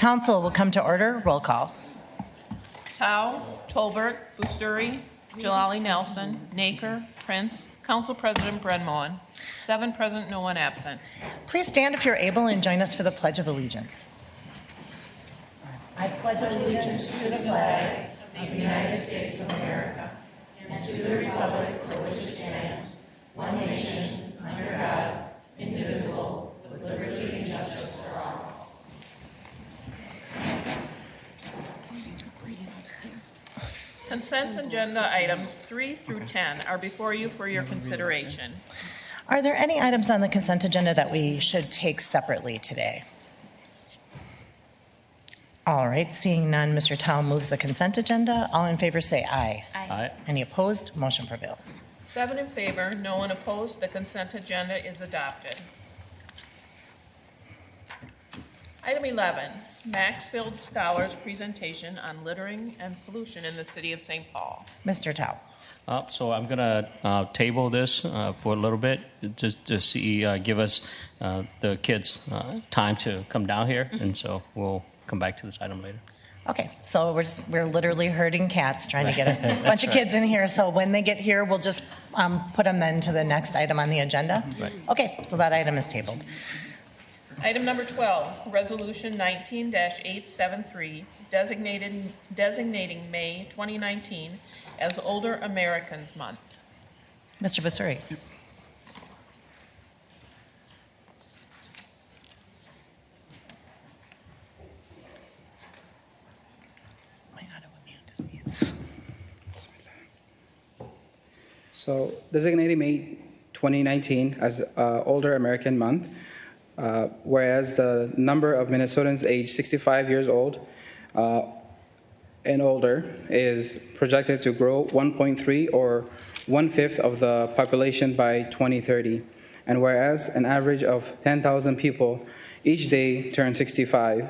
Council will come to order. Roll call. Tao, Tolbert, Busturi, Jalali Nelson, Naker, Prince, Council President Brenmoen. 7 present, no one absent. Please stand if you're able and join us for the Pledge of Allegiance. I pledge allegiance to the flag of the United States of America and to the republic for which it stands, one nation, under God, indivisible, with liberty and justice for all. Consent agenda items 3 through 10 are before you for your consideration. Are there any items on the consent agenda that we should take separately today? All right, seeing none, Mr. Tao moves the consent agenda. All in favor say aye. Aye. Any opposed? Motion prevails. 7 in favor, no one opposed. The consent agenda is adopted. Item 11, Maxfield Scholars Presentation on Littering and Pollution in the City of St. Paul. Mr. Tao. So I'm going to table this for a little bit, just to see, give us the kids time to come down here, and so we'll come back to this item later. Okay, so we're literally herding cats trying to get a bunch of kids in here. So when they get here, we'll just put them then to the next item on the agenda. Right. Okay, so that item is tabled. Item number 12, Resolution 19-873, designating May 2019 as Older Americans Month. Mr. Basuri. So designating May 2019 as Older American Month, whereas the number of Minnesotans aged 65 years old and older is projected to grow 1.3 or 1/5 of the population by 2030. And whereas an average of 10,000 people each day turn 65,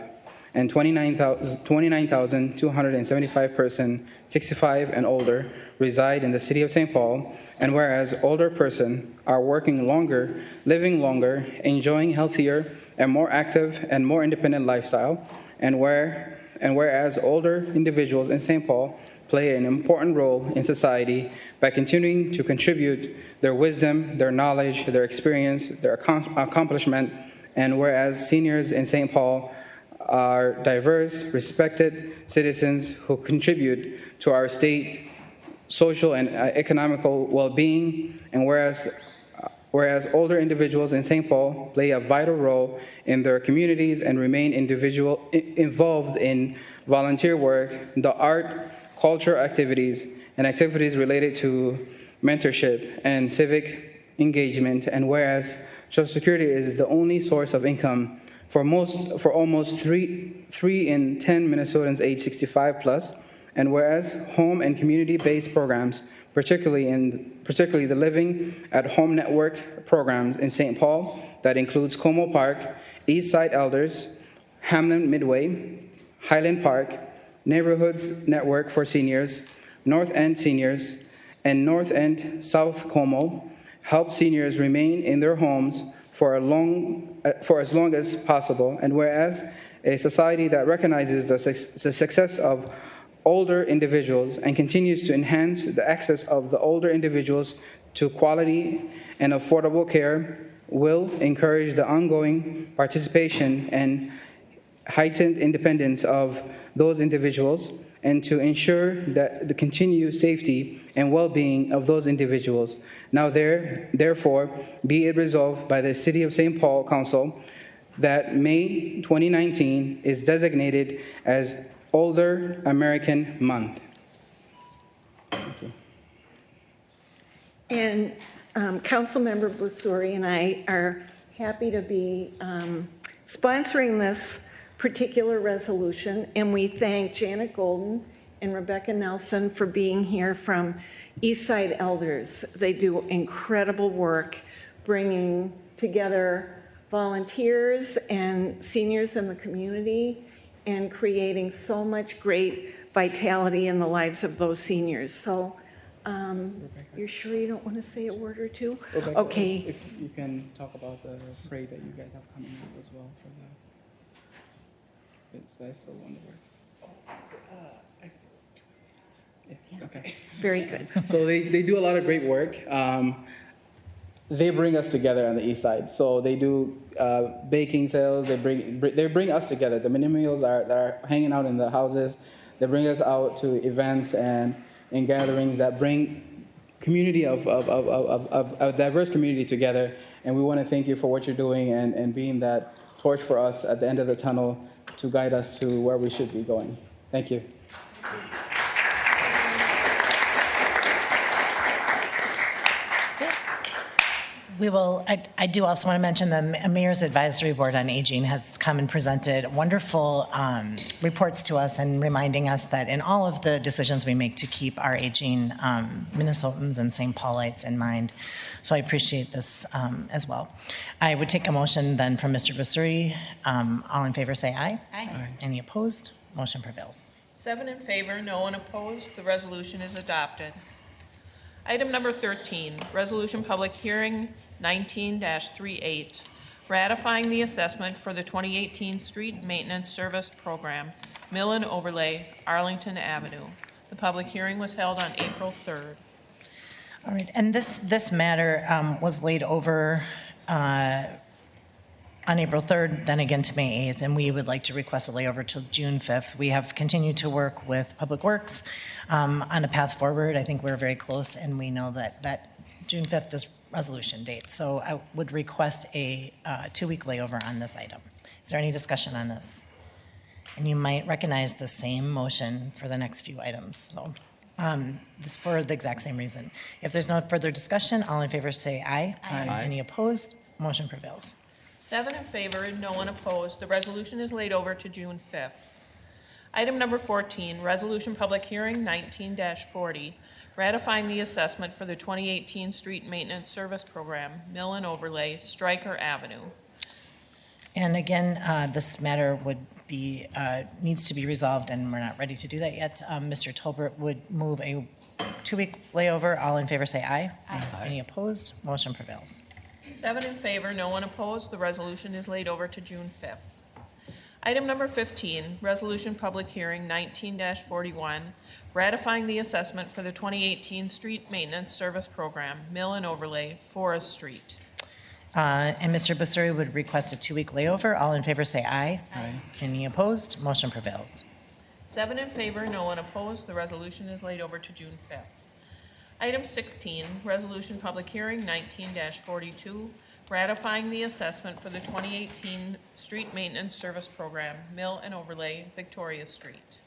and 29,275 persons 65 and older reside in the city of St. Paul, and whereas older persons are working longer, living longer, enjoying healthier and more active and more independent lifestyle, and whereas older individuals in St. Paul play an important role in society by continuing to contribute their wisdom, their knowledge, their experience, their accomplishment, and whereas seniors in St. Paul are diverse, respected citizens who contribute to our state social and economical well-being, and whereas older individuals in St. Paul play a vital role in their communities and remain involved in volunteer work, the art, culture activities, and activities related to mentorship and civic engagement, and whereas Social Security is the only source of income for almost 3 in 10 Minnesotans age 65 plus, and whereas home and community-based programs, particularly the Living at Home Network programs in St. Paul, that includes Como Park, East Side Elders, Hamlin Midway, Highland Park, Neighborhoods Network for Seniors, North End Seniors, and North End South Como, help seniors remain in their homes for as long as possible, and whereas a society that recognizes the success of older individuals and continues to enhance the access of the older individuals to quality and affordable care will encourage the ongoing participation and heightened independence of those individuals, and to ensure that the continued safety and well-being of those individuals. Now therefore, be it resolved by the City of St. Paul Council that May 2019 is designated as Older American Month. And Councilmember Busuri and I are happy to be sponsoring this particular resolution, and we thank Janet Golden and Rebecca Nelson for being here from Eastside Elders. They do incredible work bringing together volunteers and seniors in the community and creating so much great vitality in the lives of those seniors. So you're sure you don't want to say a word or two? Okay. If you can talk about the parade that you guys have coming up as well for that. That's the one that works. Yeah, okay. Very good. So they do a lot of great work. They bring us together on the east side. So they do baking sales. They bring us together. The mini meals that are hanging out in the houses. They bring us out to events and gatherings that bring community of a diverse community together. And we want to thank you for what you're doing and being that torch for us at the end of the tunnel to guide us to where we should be going. Thank you. We will, I do also want to mention the Mayor's Advisory Board on Aging has come and presented wonderful reports to us and reminding us that in all of the decisions we make to keep our aging Minnesotans and St. Paulites in mind. So I appreciate this as well. I would take a motion then from Mr. Busuri. All in favor say aye. Aye. Any opposed? Motion prevails. 7 in favor, no one opposed. The resolution is adopted. Item number 13, resolution public hearing 19-38, ratifying the assessment for the 2018 Street Maintenance Service Program, Mill and Overlay, Arlington Avenue. The public hearing was held on April 3rd. All right, and this matter was laid over on April 3rd, then again to May 8th, and we would like to request a layover till June 5th. We have continued to work with Public Works on a path forward. I think we're very close, and we know that June 5th is resolution date. So I would request a 2-week layover on this item. Is there any discussion on this? And you might recognize the same motion for the next few items. So this for the exact same reason. If there's no further discussion, all in favor say aye. Aye. Any opposed? Motion prevails. 7 in favor, no one opposed. The resolution is laid over to June 5th. Item number 14, resolution public hearing 19-40, ratifying the assessment for the 2018 Street Maintenance Service Program, Mill and Overlay, Stryker Avenue. And again, this matter would be, needs to be resolved, and we're not ready to do that yet. Mr. Tolbert would move a 2-week layover. All in favor say aye. Aye. Any opposed? Motion prevails. 7 in favor, no one opposed. The resolution is laid over to June 5th. Item number 15, resolution public hearing 19-41, ratifying the assessment for the 2018 Street Maintenance Service Program, Mill and Overlay, Forest Street. And Mr. Busuri would request a 2-week layover. All in favor say aye. Aye. Any opposed? Motion prevails. 7 in favor, no one opposed. The resolution is laid over to June 5th. Item 16, resolution public hearing 19-42, ratifying the assessment for the 2018 Street Maintenance Service Program, Mill and Overlay, Victoria Street.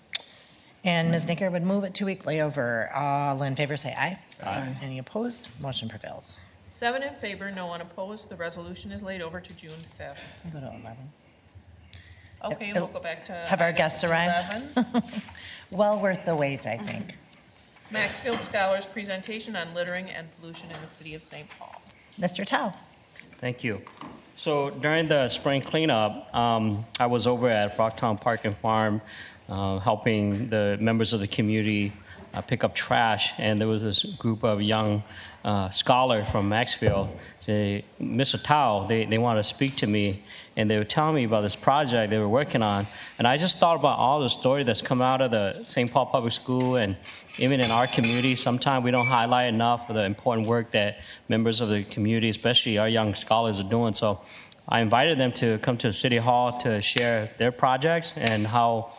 And Ms. Nicker would move a 2-week layover. All in favor say aye. Aye. Any opposed? Motion prevails. 7 in favor, no one opposed. The resolution is laid over to June 5th. We'll go to 11. Okay, we'll go back to. Have our guests arrived? 11. Well worth the wait, I think. Maxfield Scholars presentation on littering and pollution in the city of St. Paul. Mr. Tao. Thank you. So during the spring cleanup, I was over at Frogtown Park and Farm helping the members of the community pick up trash, and there was this group of young scholars from Maxfield. Say, Mr. Tao, they want to speak to me, and they were telling me about this project they were working on, and I just thought about all the story that's come out of the St. Paul Public School, and even in our community, sometimes we don't highlight enough of the important work that members of the community, especially our young scholars, are doing. So I invited them to come to City Hall to share their projects and how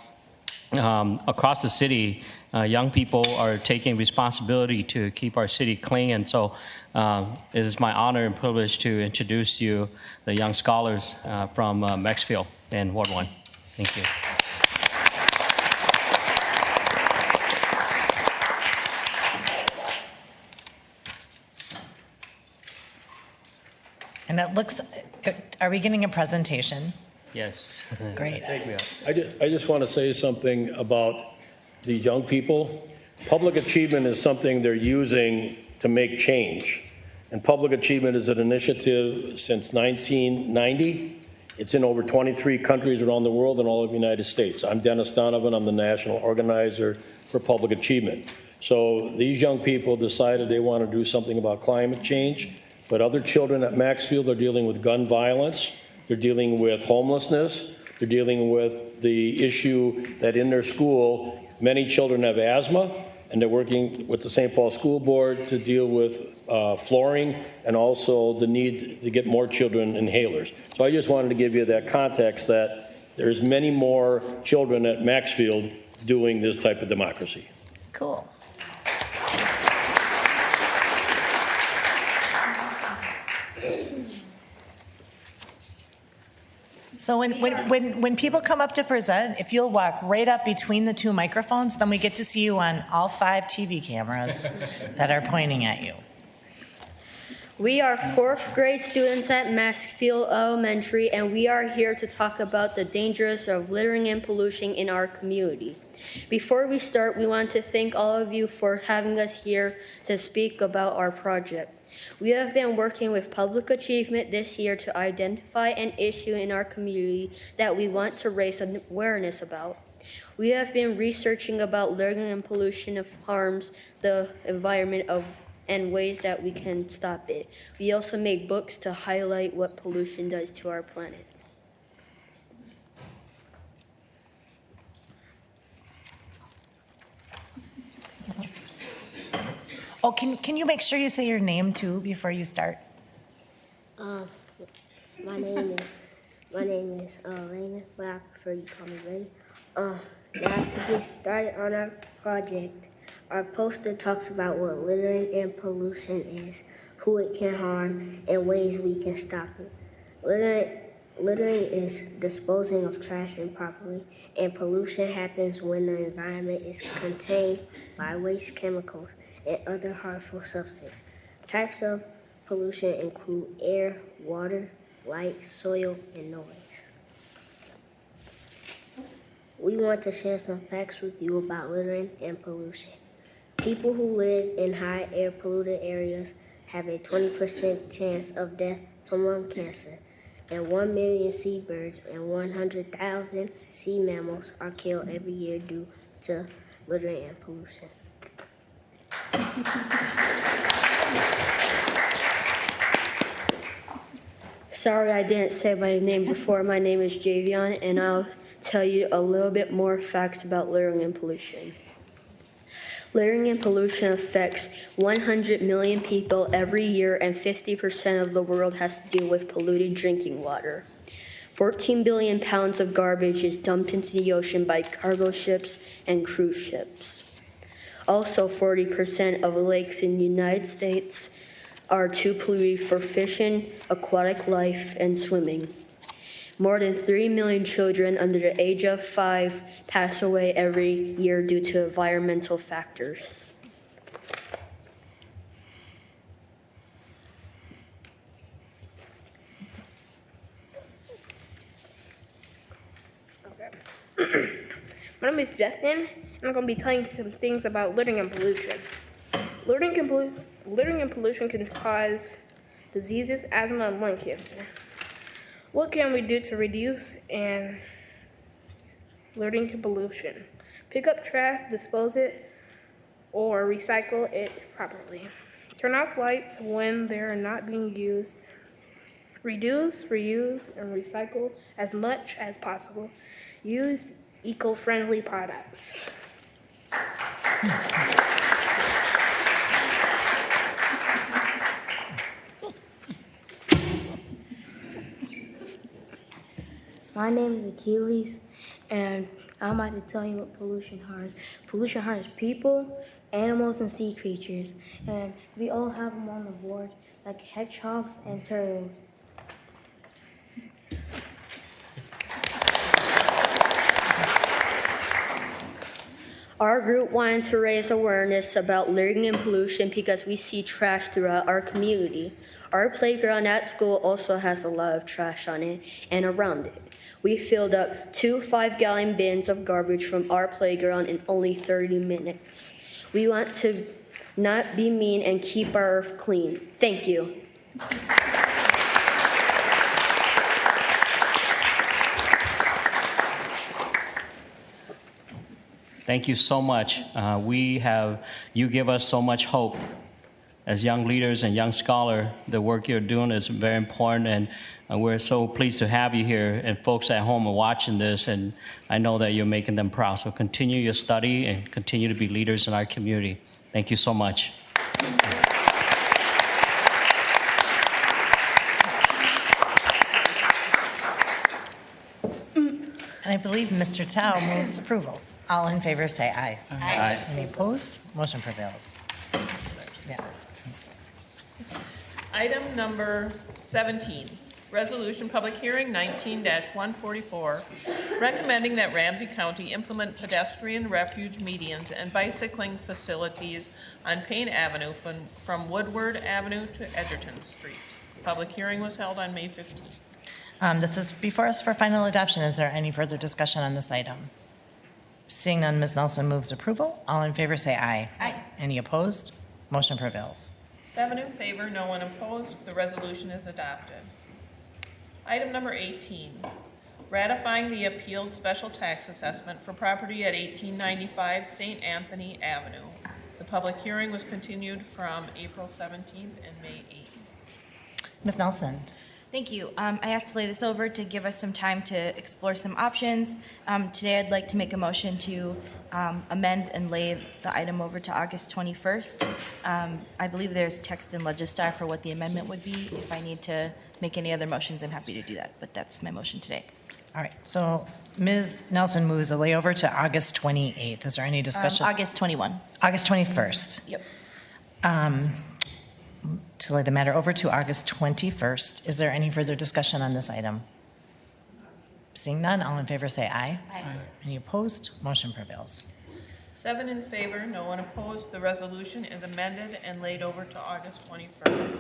across the city, young people are taking responsibility to keep our city clean. And so it is my honor and privilege to introduce you the young scholars from Maxfield and Ward 1. Thank you. And it looks, are we getting a presentation? Yes. Great. I just want to say something about the young people. Public achievement is something they're using to make change. And public achievement is an initiative since 1990. It's in over 23 countries around the world and all of the United States. I'm Dennis Donovan. I'm the national organizer for public achievement. So these young people decided they want to do something about climate change, but other children at Maxfield are dealing with gun violence. They're dealing with homelessness. They're dealing with the issue that in their school, many children have asthma, and they're working with the St. Paul School Board to deal with flooring and also the need to get more children inhalers. So I just wanted to give you that context that there's many more children at Maxfield doing this type of democracy. Cool. So when people come up to present, if you'll walk right up between the two microphones, then we get to see you on all 5 TV cameras that are pointing at you. We are 4th grade students at Maxfield Elementary, and we are here to talk about the dangers of littering and pollution in our community. Before we start, we want to thank all of you for having us here to speak about our project. We have been working with Public Achievement this year to identify an issue in our community that we want to raise awareness about. We have been researching about littering and pollution harms the environment and ways that we can stop it. We also make books to highlight what pollution does to our planet. Oh, can you make sure you say your name too before you start? My name is Raymond, but I prefer you call me Ray. Now to get started on our project, our poster talks about what littering and pollution is, who it can harm, and ways we can stop it. Littering is disposing of trash improperly, and pollution happens when the environment is contained by waste chemicals and other harmful substances. Types of pollution include air, water, light, soil, and noise. We want to share some facts with you about littering and pollution. People who live in high air polluted areas have a 20% chance of death from lung cancer, and 1 million seabirds and 100,000 sea mammals are killed every year due to littering and pollution. Sorry I didn't say my name before. My name is Javion, and I'll tell you a little bit more facts about littering and pollution. Littering and pollution affects 100 million people every year, and 50% of the world has to deal with polluted drinking water. 14 billion pounds of garbage is dumped into the ocean by cargo ships and cruise ships. Also, 40% of lakes in the United States are too polluted for fishing, aquatic life, and swimming. More than 3 million children under the age of 5 pass away every year due to environmental factors. My name is Justin, and I'm going to be telling you some things about littering and pollution. Littering and pollution can cause diseases, asthma, and lung cancer. What can we do to reduce littering and pollution? Pick up trash, dispose it, or recycle it properly. Turn off lights when they're not being used. Reduce, reuse, and recycle as much as possible. Use eco-friendly products. My name is Achilles, and I'm about to tell you what pollution harms. Pollution harms people, animals, and sea creatures, and we all have them on the board, like hedgehogs and turtles. Our group wanted to raise awareness about littering and pollution because we see trash throughout our community. Our playground at school also has a lot of trash on it and around it. We filled up 2 5-gallon bins of garbage from our playground in only 30 minutes. We want to not be mean and keep our earth clean. Thank you. Thank you so much. You give us so much hope as young leaders and young scholar, the work you're doing is very important, and we're so pleased to have you here. And folks at home are watching this, and I know that you're making them proud. So continue your study and continue to be leaders in our community. Thank you so much. And I believe Mr. Tao moves approval. All in favor, say aye. Aye. Any opposed? Motion prevails. Yeah. Item number 17, resolution public hearing 19-144, recommending that Ramsey County implement pedestrian refuge medians and bicycling facilities on Payne Avenue from Woodward Avenue to Edgerton Street. Public hearing was held on May 15th. This is before us for final adoption. Is there any further discussion on this item? Seeing none, Ms. Nelson moves approval. All in favor, say aye. Aye. Any opposed? Motion prevails. 7 in favor, no one opposed. The resolution is adopted. Item number 18, ratifying the appealed special tax assessment for property at 1895 St. Anthony Avenue. The public hearing was continued from April 17th and May 8th. Ms. Nelson. Thank you. I asked to lay this over to give us some time to explore some options. Today I'd like to make a motion to amend and lay the item over to August 21st. I believe there's text in Legistar for what the amendment would be. If I need to make any other motions, I'm happy to do that, but that's my motion today. All right, so Ms. Nelson moves the layover to August 28th. Is there any discussion? August 21. August 21st. Yep. To lay the matter over to August 21st. Is there any further discussion on this item? Seeing none, all in favor say aye. Aye. Any opposed? Motion prevails. 7 in favor, no one opposed. The resolution is amended and laid over to August 21st.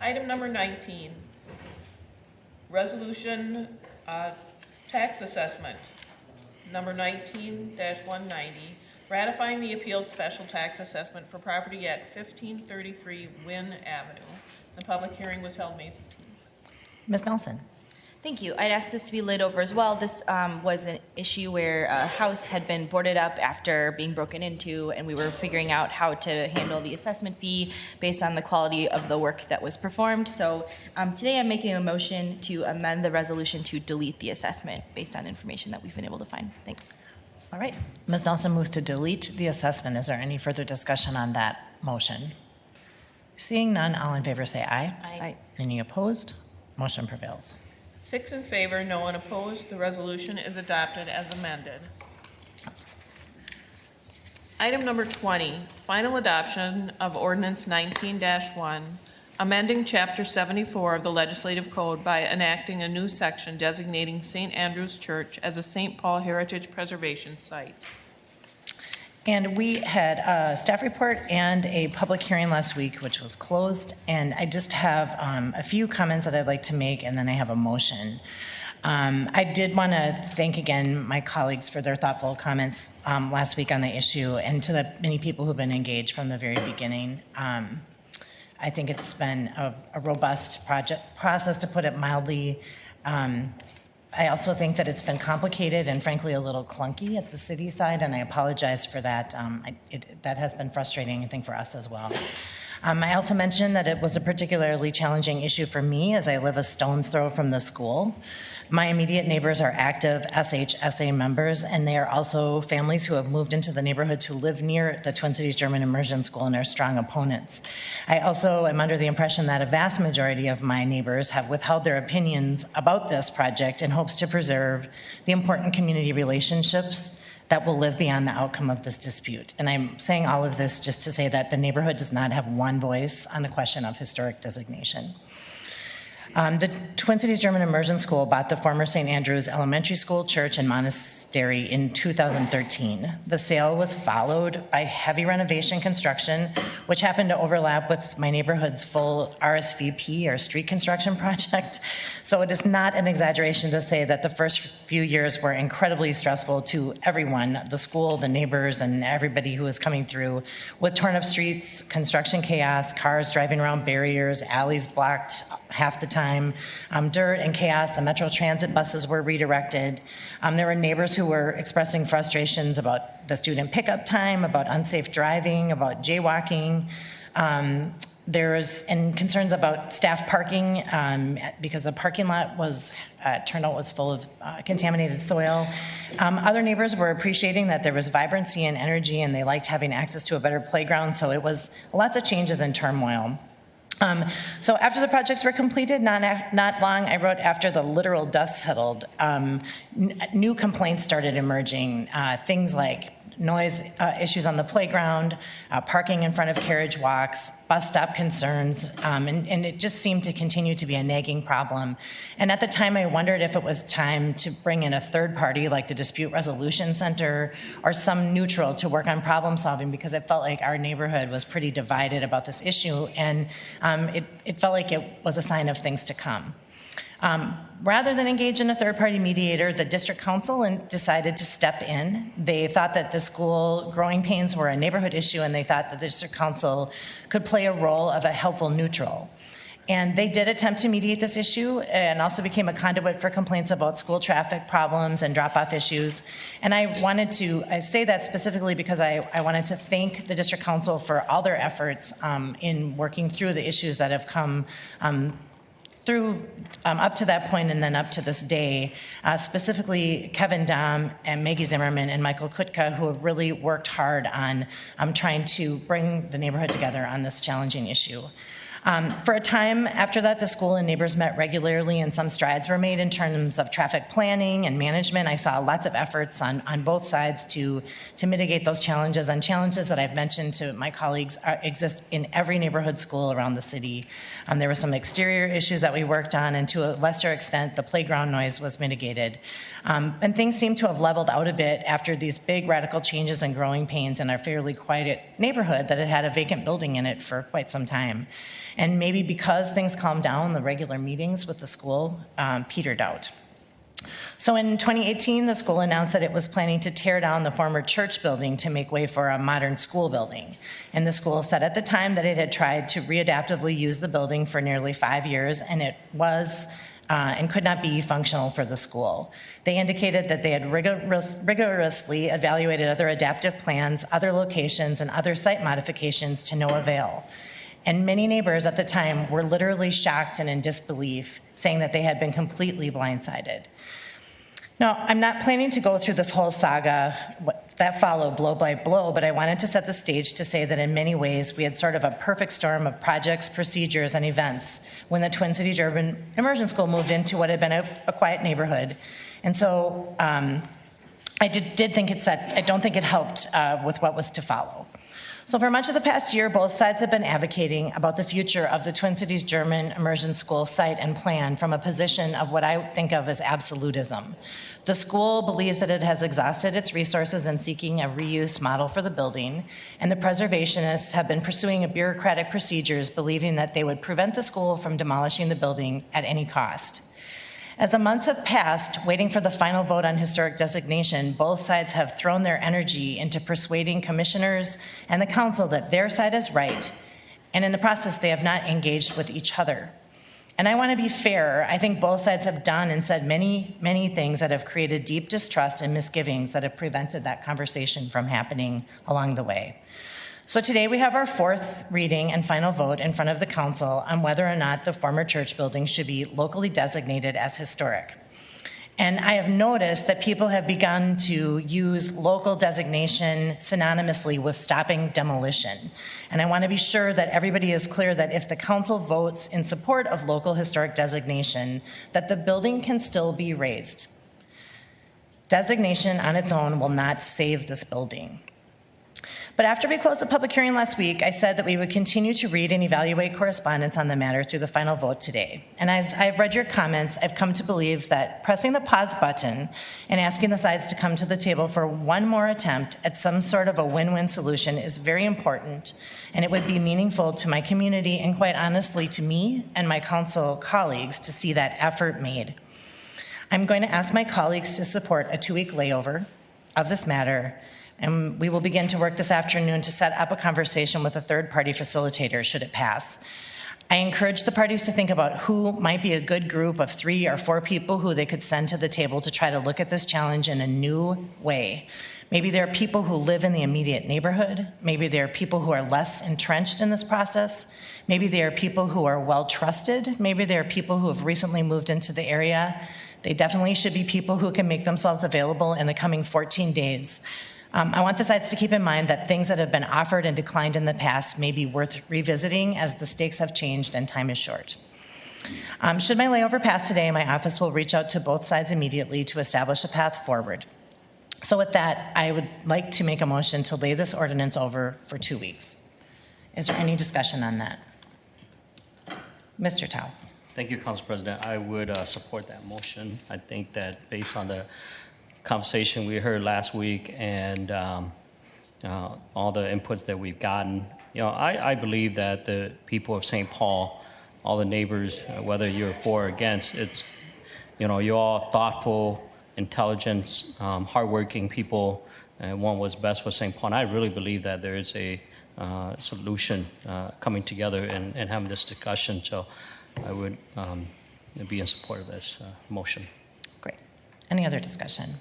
Item number 19, resolution tax assessment, number 19-190, ratifying the appealed special tax assessment for property at 1533 Wynn Avenue. The public hearing was held May 15th. Ms. Nelson. Thank you. I'd asked this to be laid over as well. This was an issue where a house had been boarded up after being broken into, and we were figuring out how to handle the assessment fee based on the quality of the work that was performed. So today I'm making a motion to amend the resolution to delete the assessment based on information that we've been able to find. Thanks. All right. Ms. Nelson moves to delete the assessment. Is there any further discussion on that motion? Seeing none, all in favor say aye. Aye. Any opposed? Motion prevails. 6 in favor, no one opposed. The resolution is adopted as amended. Item number 20, final adoption of ordinance 19-1, amending Chapter 74 of the Legislative Code by enacting a new section designating St. Andrew's Church as a St. Paul Heritage Preservation Site. And we had a staff report and a public hearing last week, which was closed. And I just have a few comments that I'd like to make, and then I have a motion. I did want to thank again my colleagues for their thoughtful comments last week on the issue, and to the many people who've been engaged from the very beginning. I think it's been a robust process, to put it mildly. I also think that it's been complicated and frankly a little clunky at the city side, and I apologize for that. That has been frustrating, I think, for us as well. I also mentioned that it was a particularly challenging issue for me, as I live a stone's throw from the school. My immediate neighbors are active SHSA members, and they are also families who have moved into the neighborhood to live near the Twin Cities German Immersion School and are strong opponents. I also am under the impression that a vast majority of my neighbors have withheld their opinions about this project in hopes to preserve the important community relationships that will live beyond the outcome of this dispute. And I'm saying all of this just to say that the neighborhood does not have one voice on the question of historic designation. The Twin Cities German Immersion School bought the former St. Andrew's Elementary School, Church, and Monastery in 2013. The sale was followed by heavy renovation construction, which happened to overlap with my neighborhood's full RSVP, or street construction project. So it is not an exaggeration to say that the first few years were incredibly stressful to everyone, the school, the neighbors, and everybody who was coming through, with torn up streets, construction chaos, cars driving around barriers, alleys blocked half the time, dirt and chaos. The Metro Transit buses were redirected. There were neighbors who were expressing frustrations about the student pickup time, about unsafe driving, about jaywalking. And concerns about staff parking because the parking lot turned out was full of contaminated soil. Other neighbors were appreciating that there was vibrancy and energy, and they liked having access to a better playground. So it was lots of changes and turmoil. So after the projects were completed, not long, I wrote, after the literal dust settled, new complaints started emerging. Things like noise issues on the playground, parking in front of carriage walks, bus stop concerns, and it just seemed to continue to be a nagging problem. And at the time, I wondered if it was time to bring in a third party like the Dispute Resolution Center or some neutral to work on problem solving, because it felt like our neighborhood was pretty divided about this issue, and it felt like it was a sign of things to come. Rather than engage in a third-party mediator, the district council decided to step in. They thought that the school growing pains were a neighborhood issue, and they thought that the district council could play a role of a helpful neutral. And they did attempt to mediate this issue and also became a conduit for complaints about school traffic problems and drop-off issues. And I say that specifically because I wanted to thank the district council for all their efforts in working through the issues that have come through up to that point and then up to this day, specifically Kevin Dom and Maggie Zimmerman and Michael Kutka, who have really worked hard on trying to bring the neighborhood together on this challenging issue. For a time after that, the school and neighbors met regularly, and some strides were made in terms of traffic planning and management. I saw lots of efforts on both sides to mitigate those challenges, and challenges that I've mentioned to my colleagues exist in every neighborhood school around the city. There were some exterior issues that we worked on, and to a lesser extent, the playground noise was mitigated. And things seem to have leveled out a bit after these big radical changes and growing pains in our fairly quiet neighborhood that had a vacant building in it for quite some time. And maybe because things calmed down, the regular meetings with the school petered out. So in 2018, the school announced that it was planning to tear down the former church building to make way for a modern school building. And the school said at the time that it had tried to readaptively use the building for nearly 5 years, and it was and could not be functional for the school. They indicated that they had rigorously evaluated other adaptive plans, other locations, and other site modifications to no avail. And many neighbors at the time were literally shocked and in disbelief, saying that they had been completely blindsided. Now, I'm not planning to go through this whole saga that followed blow by blow, but I wanted to set the stage to say that in many ways we had sort of a perfect storm of projects, procedures, and events when the Twin Cities Urban Immersion School moved into what had been a quiet neighborhood. And so I don't think it helped with what was to follow. So for much of the past year, both sides have been advocating about the future of the Twin Cities German Immersion School site and plan from a position of what I think of as absolutism. The school believes that it has exhausted its resources in seeking a reuse model for the building, and the preservationists have been pursuing bureaucratic procedures, believing that they would prevent the school from demolishing the building at any cost. As the months have passed, waiting for the final vote on historic designation, both sides have thrown their energy into persuading commissioners and the council that their side is right, and in the process, they have not engaged with each other. And I want to be fair. I think both sides have done and said many, many things that have created deep distrust and misgivings that have prevented that conversation from happening along the way. So today we have our fourth reading and final vote in front of the council on whether or not the former church building should be locally designated as historic. And I have noticed that people have begun to use local designation synonymously with stopping demolition. And I want to be sure that everybody is clear that if the council votes in support of local historic designation, that the building can still be razed. Designation on its own will not save this building. But after we closed the public hearing last week, I said that we would continue to read and evaluate correspondence on the matter through the final vote today. And as I've read your comments, I've come to believe that pressing the pause button and asking the sides to come to the table for one more attempt at some sort of a win-win solution is very important, and it would be meaningful to my community and quite honestly to me and my council colleagues to see that effort made. I'm going to ask my colleagues to support a 2-week layover of this matter, and we will begin to work this afternoon to set up a conversation with a third-party facilitator should it pass. I encourage the parties to think about who might be a good group of 3 or 4 people who they could send to the table to try to look at this challenge in a new way. Maybe there are people who live in the immediate neighborhood. Maybe there are people who are less entrenched in this process. Maybe there are people who are well trusted. Maybe there are people who have recently moved into the area. They definitely should be people who can make themselves available in the coming 14 days. I want the sides to keep in mind that things that have been offered and declined in the past may be worth revisiting as the stakes have changed and time is short. Should my layover pass today, my office will reach out to both sides immediately to establish a path forward. So with that, I would like to make a motion to lay this ordinance over for 2 weeks. Is there any discussion on that? Mr. Tao. Thank you, Council President. I would support that motion. I think that based on the conversation we heard last week and all the inputs that we've gotten, I believe that the people of St. Paul, all the neighbors, whether you're for or against, it's, you're all thoughtful, intelligent, hardworking people, and want what's best for St. Paul. And I really believe that there is a solution coming together and having this discussion. So I would be in support of this motion. Great. Any other discussion?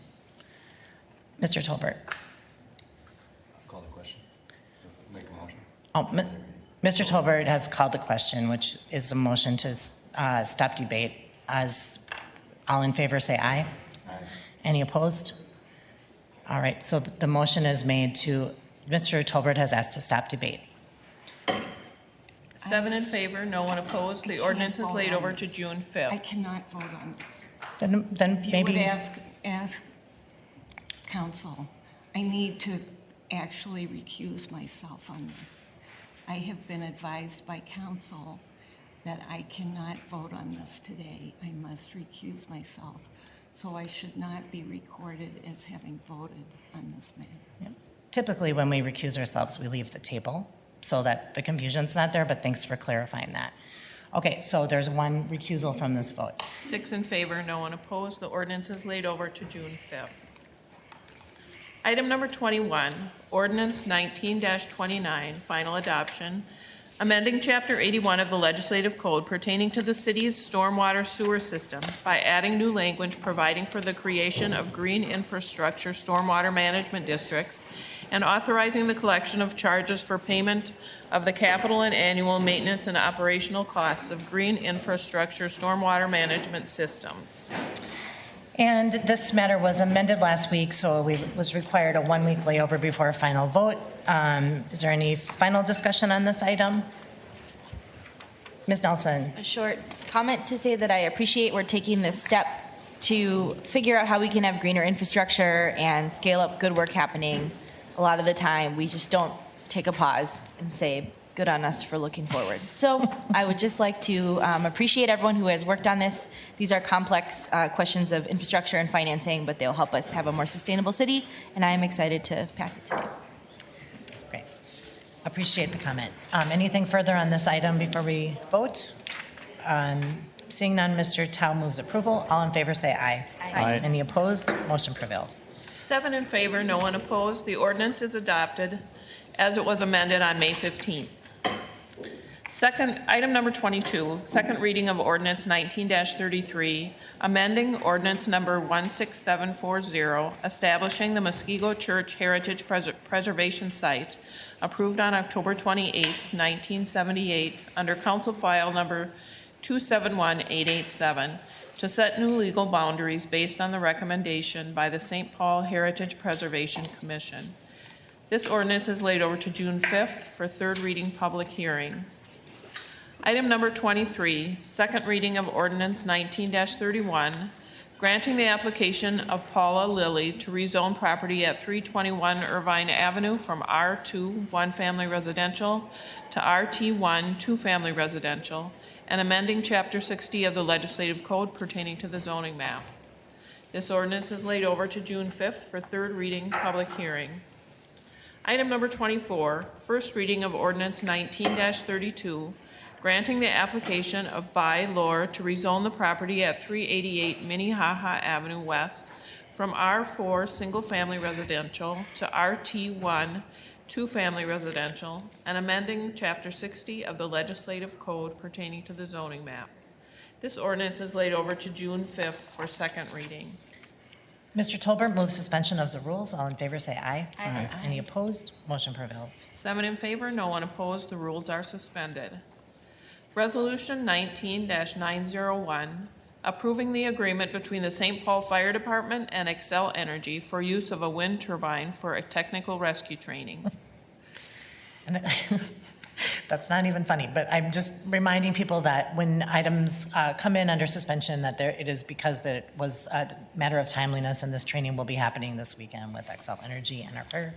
Mr. Tolbert. Call the question. Make a motion. Oh, Mr. Tolbert has called the question, which is a motion to stop debate. As all in favor, say aye. Aye. Any opposed? All right, so the motion is made to, Mr. Tolbert has asked to stop debate. 7 in favor, no one opposed. The ordinance is laid over to June 5th. I cannot vote on this. Then You maybe. would ask council, I need to actually recuse myself on this. I have been advised by council that I cannot vote on this today. I must recuse myself. So I should not be recorded as having voted on this matter. Typically, when we recuse ourselves, we leave the table so that the confusion's not there, but thanks for clarifying that. Okay, so there's one recusal from this vote. 6 in favor, no one opposed. The ordinance is laid over to June 5th. Item number 21, ordinance 19-29, final adoption, amending Chapter 81 of the Legislative Code pertaining to the city's stormwater sewer system by adding new language providing for the creation of green infrastructure stormwater management districts and authorizing the collection of charges for payment of the capital and annual maintenance and operational costs of green infrastructure stormwater management systems. And this matter was amended last week, so we was required a 1-week layover before a final vote. Is there any final discussion on this item? Ms. Nelson. A short comment to say that I appreciate we're taking this step to figure out how we can have greener infrastructure and scale up good work happening. A lot of the time, we just don't take a pause and say, good on us for looking forward. So I would just like to appreciate everyone who has worked on this. These are complex questions of infrastructure and financing, but they'll help us have a more sustainable city, and I am excited to pass it today. Great. Appreciate the comment. Anything further on this item before we vote? Seeing none, Mr. Tao moves approval. All in favor say aye. Aye. Any opposed? Motion prevails. 7 in favor, no one opposed. The ordinance is adopted as it was amended on May 15th. Item number 22, second reading of ordinance 19-33, amending ordinance number 16740, establishing the Muskego Church Heritage Preservation Site, approved on October 28, 1978, under Council File number 271887, to set new legal boundaries based on the recommendation by the St. Paul Heritage Preservation Commission. This ordinance is laid over to June 5th for third reading public hearing. Item number 23, second reading of ordinance 19-31, granting the application of Paula Lilly to rezone property at 321 Irvine Avenue from R2 one-family residential to RT1 two-family residential, and amending Chapter 60 of the Legislative Code pertaining to the zoning map. This ordinance is laid over to June 5th for third reading public hearing. Item number 24, first reading of ordinance 19-32, granting the application of Bai Lore to rezone the property at 388 Minnehaha Avenue West from R4 single-family residential to RT1 two-family residential, and amending Chapter 60 of the Legislative Code pertaining to the zoning map. This ordinance is laid over to June 5th for second reading. Mr. Tolbert moves suspension of the rules. All in favor say aye. Aye. Any opposed? Motion prevails. 7 in favor, no one opposed. The rules are suspended. Resolution 19-901, approving the agreement between the St. Paul Fire Department and Xcel Energy for use of a wind turbine for a technical rescue training. And that's not even funny, but I'm just reminding people that when items come in under suspension, that it is because that it was a matter of timeliness, and this training will be happening this weekend with Xcel Energy and our fire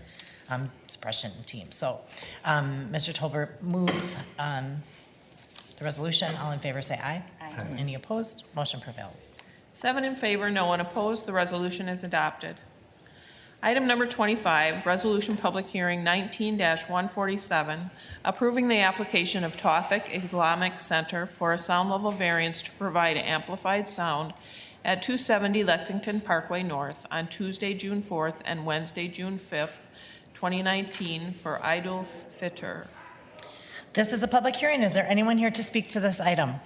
suppression team. So Mr. Tolbert moves the resolution. All in favor say aye. Aye. Any opposed? Motion prevails. 7 in favor, no one opposed. The resolution is adopted. Item number 25, resolution public hearing 19-147, approving the application of Tawfik Islamic Center for a sound level variance to provide amplified sound at 270 Lexington Parkway North on Tuesday, June 4th and Wednesday, June 5th, 2019 for Eid al-Fitr. This is a public hearing. Is there anyone here to speak to this item?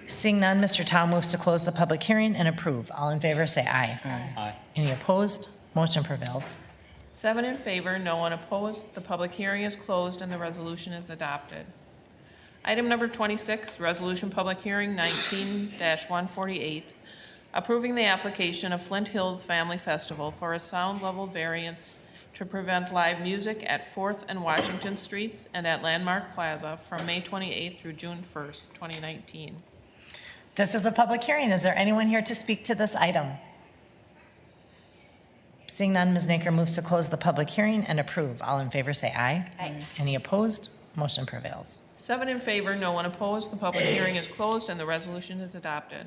Seeing none, Mr. Tao moves to close the public hearing and approve. All in favor say aye. Aye. Any opposed? Motion prevails. 7 in favor, no one opposed. The public hearing is closed and the resolution is adopted. Item number 26, resolution public hearing 19-148, approving the application of Flint Hills Family Festival for a sound level variance to prevent live music at 4th and Washington Streets and at Landmark Plaza from May 28th through June 1st, 2019. This is a public hearing. Is there anyone here to speak to this item? Seeing none, Ms. Naker moves to close the public hearing and approve. All in favor say aye. Aye. Any opposed? Motion prevails. 7 in favor, no one opposed. The public hearing is closed and the resolution is adopted.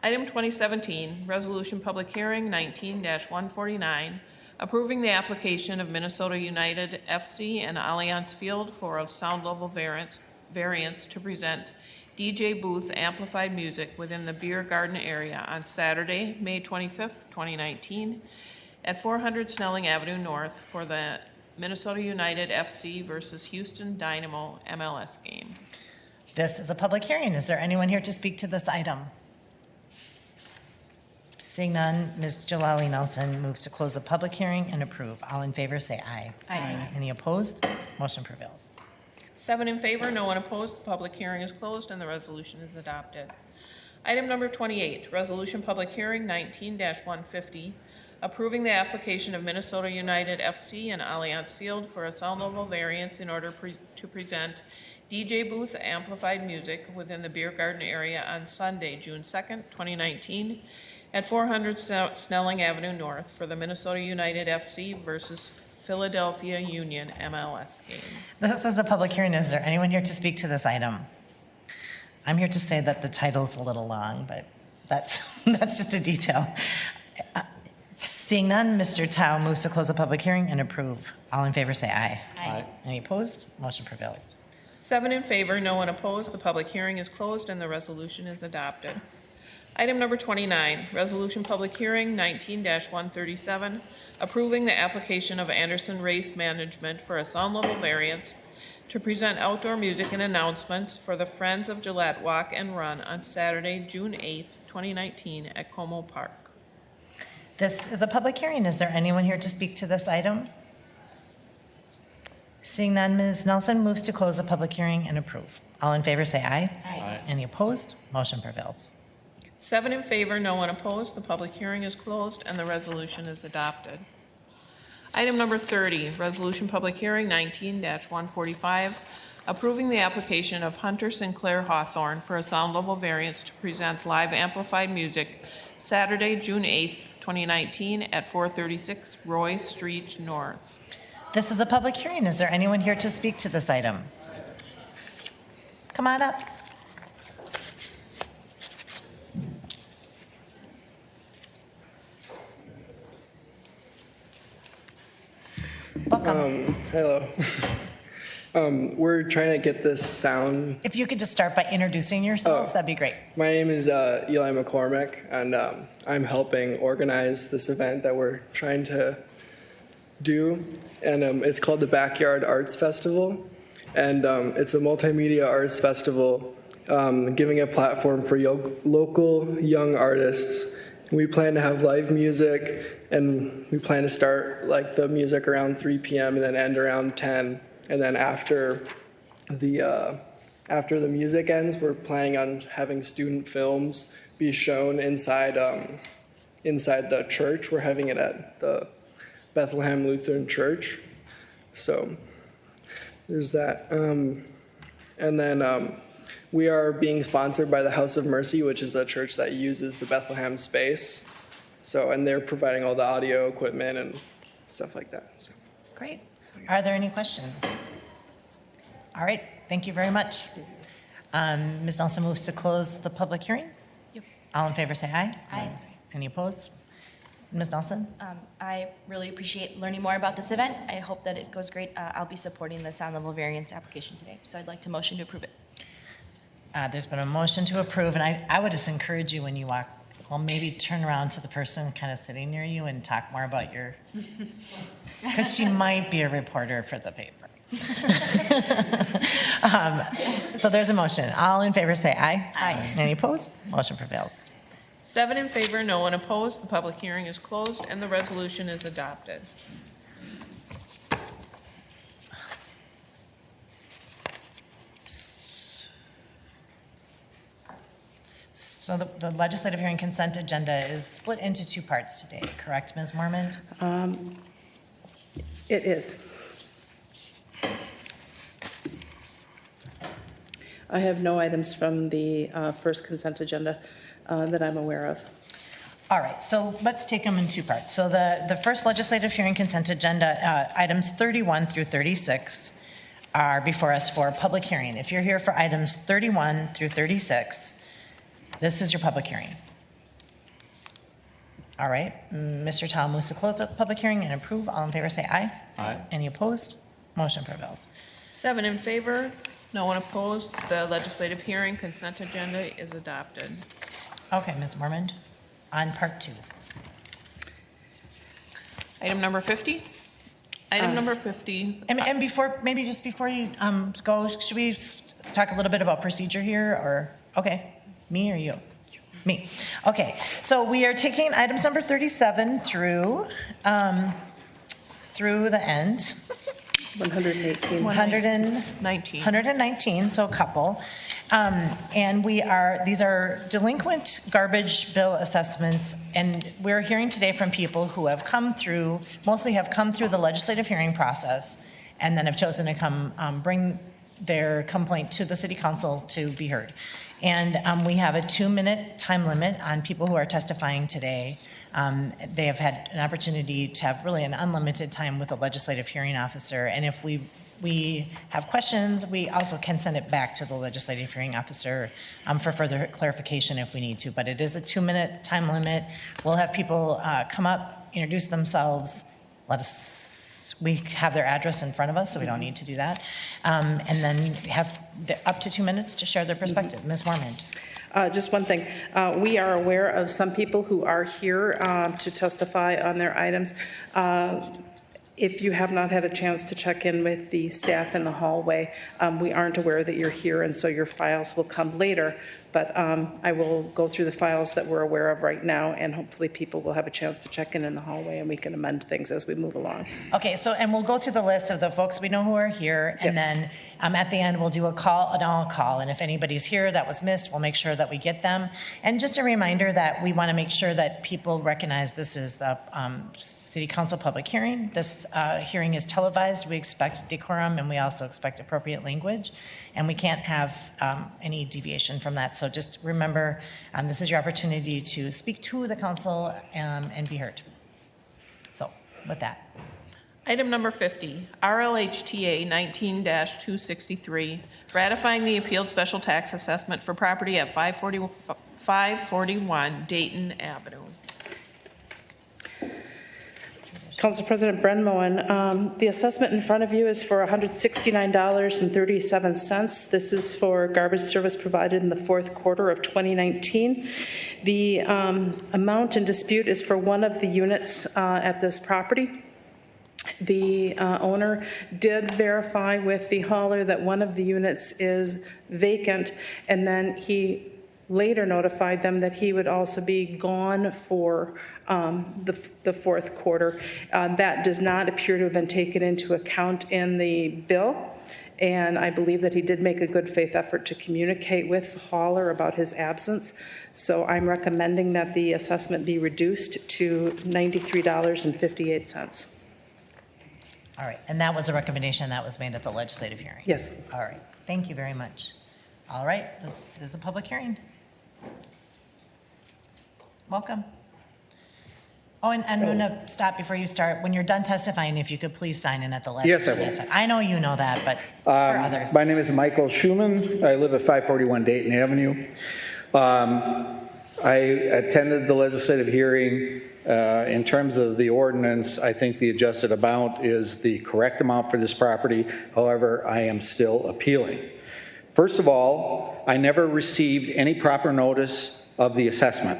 Item 2017, resolution public hearing 19-149, approving the application of Minnesota United FC and Allianz Field for a sound level variance to present DJ booth amplified music within the beer garden area on Saturday, May 25th, 2019 at 400 Snelling Avenue North for the Minnesota United FC versus Houston Dynamo MLS game. This is a public hearing. Is there anyone here to speak to this item? Seeing none, Ms. Jalali Nelson moves to close the public hearing and approve. All in favor say aye. Aye. Any opposed? Motion prevails. 7 in favor, no one opposed. The public hearing is closed and the resolution is adopted. Item number 28, resolution public hearing 19-150, approving the application of Minnesota United FC and Allianz Field for a sound level variance in order to present DJ booth amplified music within the beer garden area on Sunday, June 2nd, 2019 at 400 Snelling Avenue North for the Minnesota United FC versus Philadelphia Union MLS game. This is a public hearing. Is there anyone here to speak to this item? I'm here to say that the title's a little long, but that's just a detail. Seeing none, Mr. Tao moves to close the public hearing and approve. All in favor say aye. Aye. Any opposed? Motion prevails. 7 in favor, no one opposed. The public hearing is closed and the resolution is adopted. Item number 29, resolution public hearing 19-137, approving the application of Anderson Race Management for a sound level variance to present outdoor music and announcements for the Friends of Gillette Walk and Run on Saturday, June 8th, 2019 at Como Park. This is a public hearing. Is there anyone here to speak to this item? Seeing none, Ms. Nelson moves to close the public hearing and approve. All in favor say aye. Aye. Any opposed? Motion prevails. 7 in favor, no one opposed. The public hearing is closed and the resolution is adopted. Item number 30, resolution public hearing 19-145, approving the application of Hunter Sinclair Hawthorne for a sound level variance to present live amplified music Saturday, June 8th, 2019 at 436 Roy Street North. This is a public hearing. Is there anyone here to speak to this item? Come on up. Welcome. Hello. We're trying to get this sound. If you could just start by introducing yourself, that'd be great. My name is Eli McCormick, and I'm helping organize this event that we're trying to do, and it's called the Backyard Arts Festival. And it's a multimedia arts festival giving a platform for local young artists. We plan to have live music, and we plan to start like the music around 3 p.m. and then end around 10. And then after the music ends, we're planning on having student films be shown inside the church. We're having it at the Bethlehem Lutheran Church. So there's that. And then we are being sponsored by the House of Mercy, which is a church that uses the Bethlehem space. So, and they're providing all the audio equipment and stuff like that. So. Great. Are there any questions? All right, thank you very much. Ms. Nelson moves to close the public hearing. Yep. All in favor say aye. Aye. Any opposed? Ms. Nelson? I really appreciate learning more about this event. I hope that it goes great. I'll be supporting the sound level variance application today, so I'd like to motion to approve it. There's been a motion to approve, and I would just encourage you when you walk, well, maybe turn around to the person kind of sitting near you and talk more about your, because she might be a reporter for the paper. So there's a motion. All in favor say aye. Aye. Any opposed? Motion prevails. 7 in favor, no one opposed. The public hearing is closed and the resolution is adopted. So the legislative hearing consent agenda is split into two parts today, correct, Ms. Mormond? It is. I have no items from the first consent agenda that I'm aware of. All right, so let's take them in two parts. So the first legislative hearing consent agenda, items 31 through 36 are before us for public hearing. If you're here for items 31 through 36, this is your public hearing. All right, Mr. Tal moves to close the public hearing and approve. All in favor say aye. Aye. Any opposed? Motion prevails. 7 in favor, no one opposed. The legislative hearing consent agenda is adopted. Okay, Ms. Mormond, on part 2. Item number 50. Item number 50. And before, maybe just before you go, should we talk a little bit about procedure here, or, okay, me or you? Me. Okay, so we are taking items number 37 through the end. 118. 119, so a couple. And these are delinquent garbage bill assessments, and we're hearing today from people who have mostly have come through the legislative hearing process, and then have chosen to come bring their complaint to the city council to be heard. And we have a 2-minute time limit on people who are testifying today. They have had an opportunity to have really an unlimited time with a legislative hearing officer, and if we have questions, we also can send it back to the legislative hearing officer for further clarification if we need to. But it is a 2-minute time limit. We'll have people come up, introduce themselves, we have their address in front of us, so we don't need to do that, and then have up to 2 minutes to share their perspective. Ms. Mormond. Just one thing. We are aware of some people who are here to testify on their items. If you have not had a chance to check in with the staff in the hallway, we aren't aware that you're here, and so your files will come later. But I will go through the files that we're aware of right now, and hopefully people will have a chance to check in the hallway, and we can amend things as we move along. Okay, so, and we'll go through the list of the folks we know who are here, and then at the end, we'll do an all call, and if anybody's here that was missed, we'll make sure that we get them. And just a reminder that we want to make sure that people recognize this is the City Council public hearing. This hearing is televised. We expect decorum, and we also expect appropriate language, and we can't have any deviation from that. So just remember, this is your opportunity to speak to the council and be heard. So with that. Item number 50, RLHTA 19-263, ratifying the appealed special tax assessment for property at 541 Dayton Avenue. Council President Brenmoen, the assessment in front of you is for $169.37. This is for garbage service provided in the fourth quarter of 2019. The amount in dispute is for one of the units at this property. The owner did verify with the hauler that one of the units is vacant, and then he later notified them that he would also be gone for the fourth quarter. That does not appear to have been taken into account in the bill, and I believe that he did make a good faith effort to communicate with the hauler about his absence. So I'm recommending that the assessment be reduced to $93.58. All right, and that was a recommendation that was made at the legislative hearing? Yes. All right, thank you very much. All right, this is a public hearing. Welcome. Oh, and I'm going to stop before you start. When you're done testifying, if you could please sign in at the legislative. Yes, I will. I know you know that, but for others. My name is Michael Schuman. I live at 541 Dayton Avenue. I attended the legislative hearing. In terms of the ordinance, I think the adjusted amount is the correct amount for this property. However, I am still appealing. First of all, I never received any proper notice of the assessment.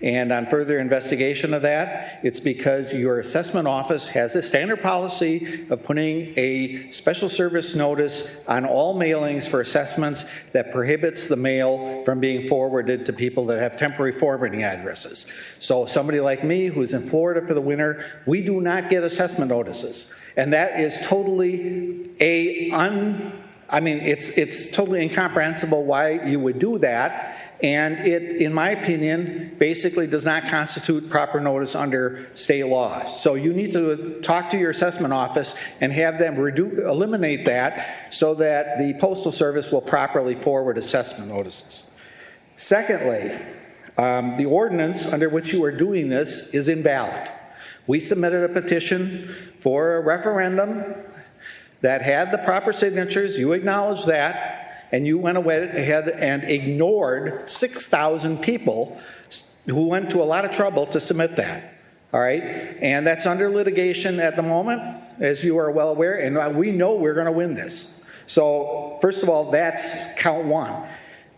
And on further investigation of that, it's because your assessment office has a standard policy of putting a special service notice on all mailings for assessments that prohibits the mail from being forwarded to people that have temporary forwarding addresses. So somebody like me who's in Florida for the winter, we do not get assessment notices. And that is totally it's totally incomprehensible why you would do that. And it, in my opinion, basically does not constitute proper notice under state law. So you need to talk to your assessment office and have them eliminate that so that the Postal Service will properly forward assessment notices. Secondly, the ordinance under which you are doing this is invalid. We submitted a petition for a referendum that had the proper signatures. You acknowledged that. And you went ahead and ignored 6,000 people who went to a lot of trouble to submit that. All right? And that's under litigation at the moment, as you are well aware, and we know we're going to win this. So, first of all, that's count one.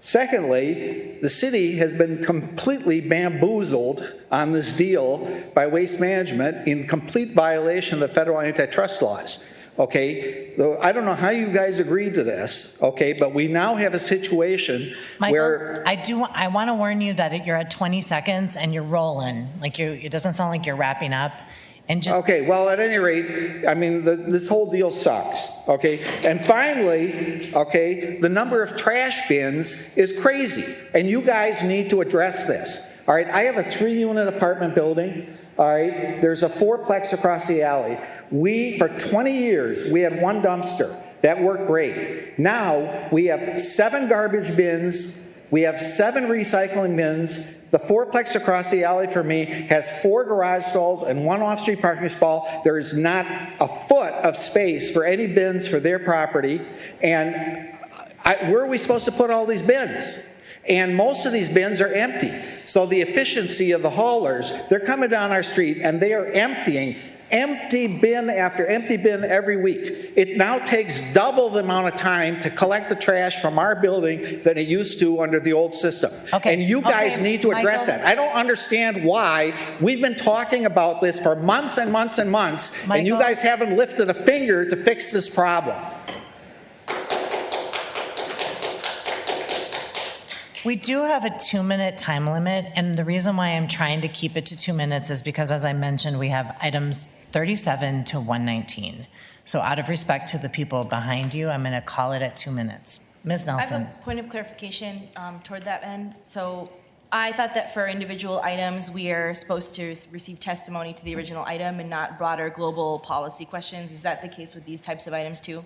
Secondly, the city has been completely bamboozled on this deal by Waste Management in complete violation of the federal antitrust laws. Okay, I don't know how you guys agreed to this, okay, but we now have a situation Michael, where... I want to warn you that you're at 20 seconds and you're rolling. Like it doesn't sound like you're wrapping up. And just... Okay, well, at any rate, I mean, this whole deal sucks, okay? And finally, okay, the number of trash bins is crazy, and you guys need to address this. All right, I have a 3-unit apartment building, all right? There's a 4-plex across the alley. For 20 years, we had 1 dumpster. That worked great. Now, we have 7 garbage bins. We have 7 recycling bins. The 4-plex across the alley for me has 4 garage stalls and 1 off-street parking stall. There is not a foot of space for any bins for their property. And where are we supposed to put all these bins? And most of these bins are empty. So the efficiency of the haulers, they're coming down our street and they are emptying empty bin after empty bin every week. It now takes double the amount of time to collect the trash from our building than it used to under the old system. Okay. And you guys need to address that. I don't understand why we've been talking about this for months and months and months, and you guys haven't lifted a finger to fix this problem. We do have a 2-minute time limit, and the reason why I'm trying to keep it to 2 minutes is because, as I mentioned, we have items 37 to 119. So out of respect to the people behind you, I'm going to call it at 2 minutes. Ms. Nelson. I have a point of clarification toward that end. So I thought that for individual items, we are supposed to receive testimony to the original item and not broader global policy questions. Is that the case with these types of items too?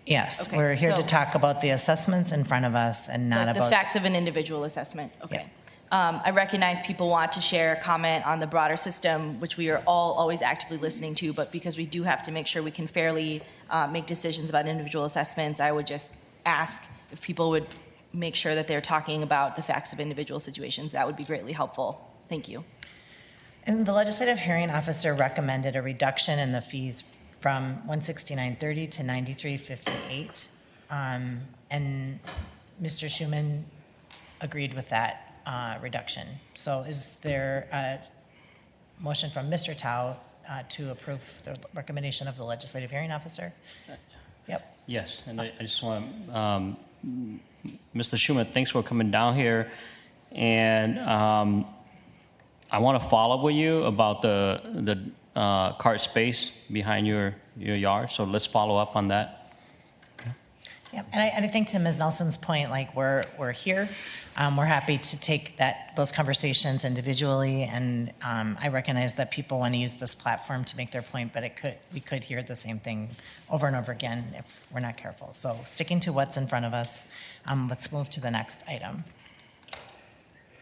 Yes, Okay, we're here to so- talk about the assessments in front of us and not The about... facts of an individual assessment, okay. I recognize people want to share a comment on the broader system, which we are all always actively listening to, but because we do have to make sure we can fairly make decisions about individual assessments, I would just ask if people would make sure that they're talking about the facts of individual situations. That would be greatly helpful. Thank you. And the legislative hearing officer recommended a reduction in the fees from $169.30 to $93.58. And Mr. Schuman agreed with that reduction. So is there a motion from Mr. Tao to approve the recommendation of the legislative hearing officer? Yep. Yes, and I just want, Mr. Schumer, thanks for coming down here. And I want to follow up with you about the cart space behind your yard. So let's follow up on that. Yep. And I think to Ms. Nelson's point, like we're here. We're happy to take those conversations individually, and I recognize that people want to use this platform to make their point, but we could hear the same thing over and over again if we're not careful. So sticking to what's in front of us, let's move to the next item.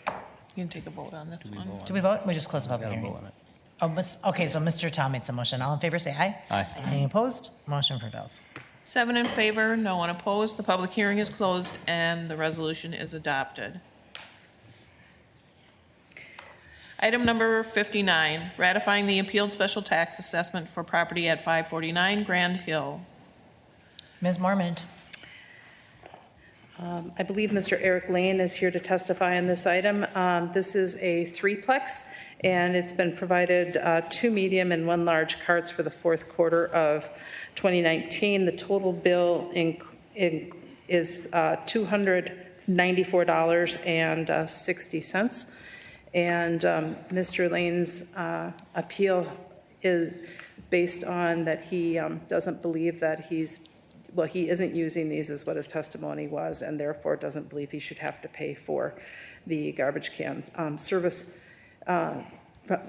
You can take a vote on this one. Do we vote? We just close the public hearing. Okay, so Mr. Tao made some motion. All in favor, say aye. Aye. Any opposed? Motion prevails. 7 in favor, no one opposed. The public hearing is closed and the resolution is adopted. Item number 59, ratifying the appealed special tax assessment for property at 549 Grand Hill. Ms. Mormon. I believe Mr. Eric Lane is here to testify on this item. This is a threeplex, and it's been provided 2 medium and 1 large carts for the fourth quarter of 2019. The total bill is $294.60. And Mr. Lane's appeal is based on that he doesn't believe that he isn't using these, is what his testimony was, and therefore doesn't believe he should have to pay for the garbage cans.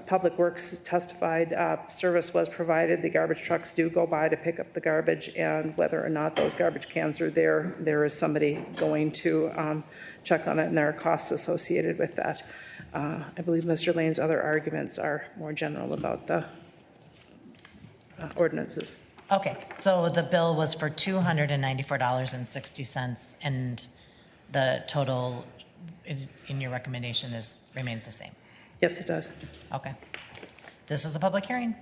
Public Works testified service was provided. The garbage trucks do go by to pick up the garbage, and whether or not those garbage cans are there, there is somebody going to check on it, and there are costs associated with that. I believe Mr. Lane's other arguments are more general about the ordinances. Okay, so the bill was for $294.60, and the total in your recommendation remains the same? Yes, it does. Okay. This is a public hearing.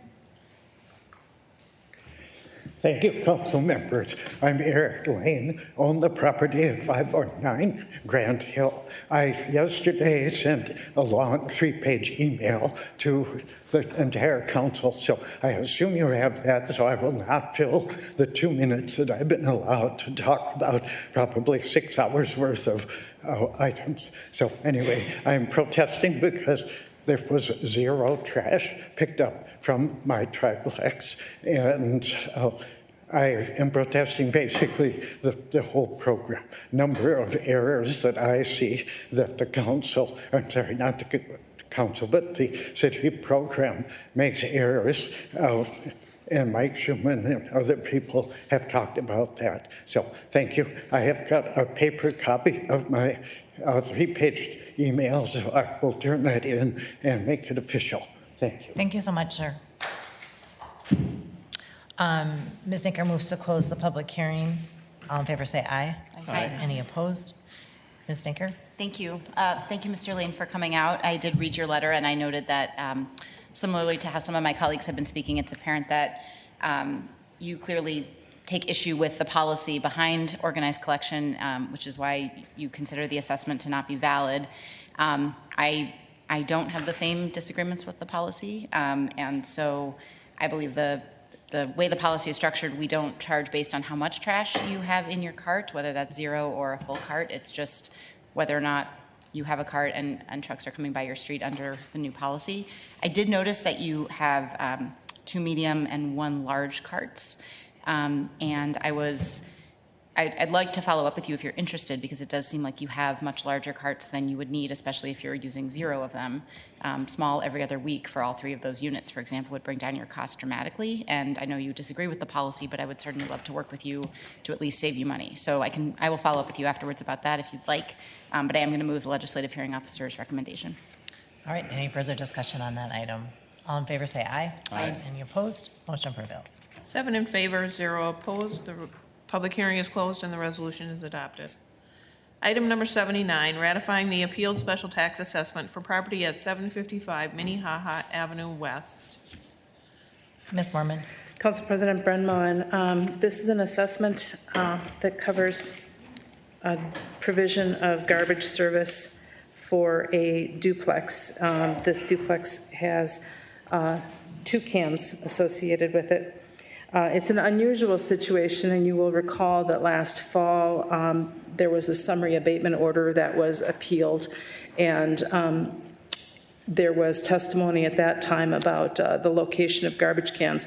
Thank you, council members. I'm Eric Lane, own the property at 549 Grand Hill. I yesterday sent a long 3-page email to the entire council, so I assume you have that, so I will not fill the 2 minutes that I've been allowed to talk about probably 6 hours worth of items. So anyway, I'm protesting because there was 0 trash picked up from my triplex, and I am protesting basically the whole program. Number of errors that I see that the council, I'm sorry, not the council, but the city program makes errors. And Mike Schuman and other people have talked about that. So thank you. I have got a paper copy of my 3-page email, so I will turn that in and make it official. Thank you. Thank you so much, sir. Ms. Nicker moves to close the public hearing. All in favor say aye. Aye. Any opposed? Ms. Nicker? Thank you. Thank you, Mr. Lane, for coming out. I did read your letter, and I noted that similarly to how some of my colleagues have been speaking, it's apparent that you clearly take issue with the policy behind organized collection, which is why you consider the assessment to not be valid. I don't have the same disagreements with the policy, and so I believe the way the policy is structured, we don't charge based on how much trash you have in your cart, whether that's 0 or a full cart. It's just whether or not you have a cart and trucks are coming by your street under the new policy. I did notice that you have 2 medium and 1 large carts, and I'd like to follow up with you if you're interested, because it does seem like you have much larger carts than you would need, especially if you're using 0 of them. Small every other week for all 3 of those units, for example, would bring down your cost dramatically. And I know you disagree with the policy, but I would certainly love to work with you to at least save you money. So I will follow up with you afterwards about that if you'd like. But I am going to move the legislative hearing officer's recommendation. All right, any further discussion on that item? All in favor say aye. Aye. Any opposed? Motion prevails. 7 in favor, 0 opposed. The public hearing is closed and the resolution is adopted. Item number 79, ratifying the appealed special tax assessment for property at 755 Minnehaha Avenue West. Ms. Mormon. Council President Brenmoen, this is an assessment that covers a provision of garbage service for a duplex. This duplex has cans associated with it. It's an unusual situation, and you will recall that last fall there was a summary abatement order that was appealed, and there was testimony at that time about the location of garbage cans.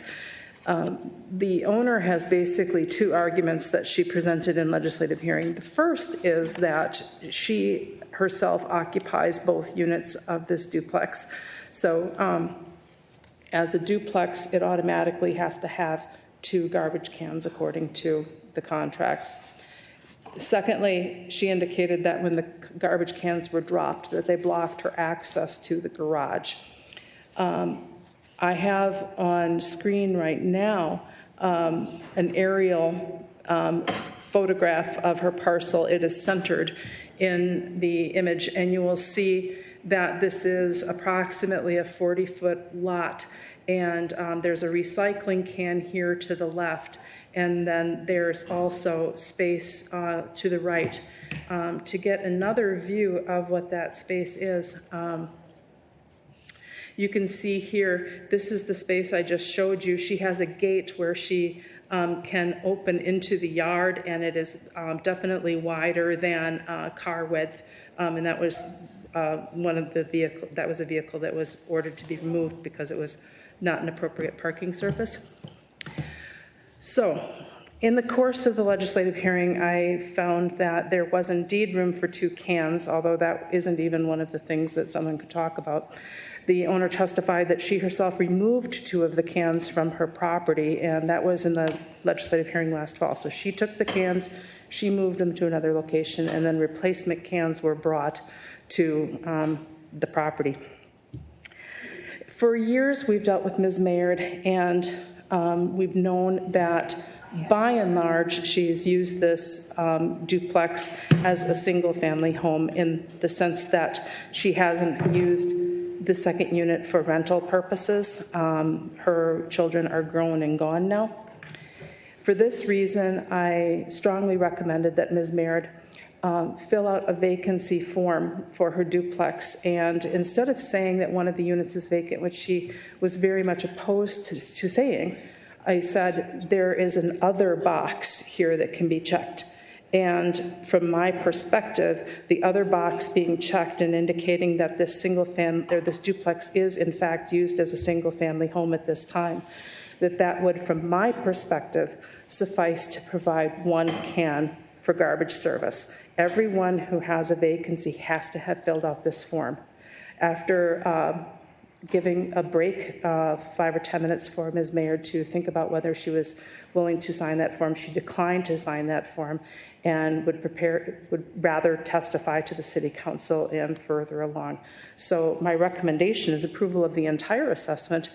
The owner has basically two arguments that she presented in legislative hearing. The first is that she herself occupies both units of this duplex. So as a duplex, it automatically has to have 2 garbage cans according to the contracts. Secondly, she indicated that when the garbage cans were dropped, that they blocked her access to the garage. I have on screen right now an aerial photograph of her parcel. It is centered in the image, and you will see that this is approximately a 40-foot lot, and there's a recycling can here to the left, and then there's also space to the right. To get another view of what that space is, you can see here, this is the space I just showed you. She has a gate where she can open into the yard, and it is definitely wider than car width, and that was one of the vehicle. That was a vehicle that was ordered to be removed because it was not an appropriate parking surface. So, in the course of the legislative hearing, I found that there was indeed room for 2 cans, although that isn't even one of the things that someone could talk about. The owner testified that she herself removed 2 of the cans from her property, and that was in the legislative hearing last fall. So she took the cans, she moved them to another location, and then replacement cans were brought to the property. For years, we've dealt with Ms. Mayard, and we've known that by and large, she's used this duplex as a single-family home in the sense that she hasn't used the second unit for rental purposes. Her children are grown and gone now. For this reason, I strongly recommended that Ms. Mayard fill out a vacancy form for her duplex, and instead of saying that one of the units is vacant, which she was very much opposed to saying, I said there is an other box here that can be checked. And from my perspective, the other box being checked and indicating that this this duplex is in fact used as a single family home at this time, that would, from my perspective, suffice to provide 1 can for garbage service. Everyone who has a vacancy has to have filled out this form. After giving a break, 5 or 10 minutes for Ms. Mayard to think about whether she was willing to sign that form, she declined to sign that form and would rather testify to the City Council and further along. So my recommendation is approval of the entire assessment,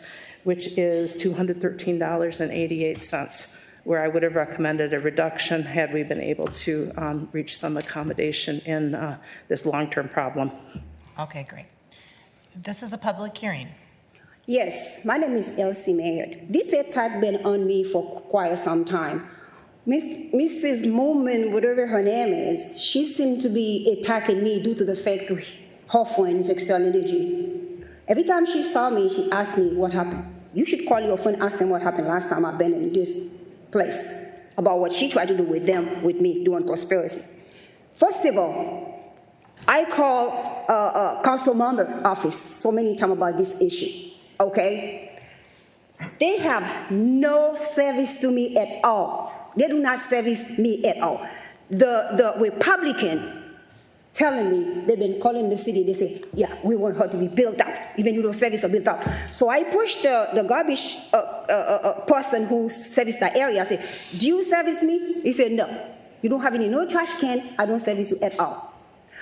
which is $213.88, where I would have recommended a reduction had we been able to reach some accommodation in this long-term problem. Okay, great. This is a public hearing. Yes, my name is Elsie Mayard. This attack been on me for quite some time. Mrs. Moman, whatever her name is, she seemed to be attacking me due to the fact of her friend's external energy. Every time she saw me, she asked me what happened. You should call your friend, ask them what happened last time I've been in this place, about what she tried to do with them, with me, doing conspiracy. First of all, I called council member office so many times about this issue, okay? They have no service to me at all. They do not service me at all. The Republican telling me, they've been calling the city, they say, yeah, we want her to be built out, even though the service are built out. So I pushed the garbage person who serviced that area. I said, do you service me? He said, no. You don't have no trash can, I don't service you at all.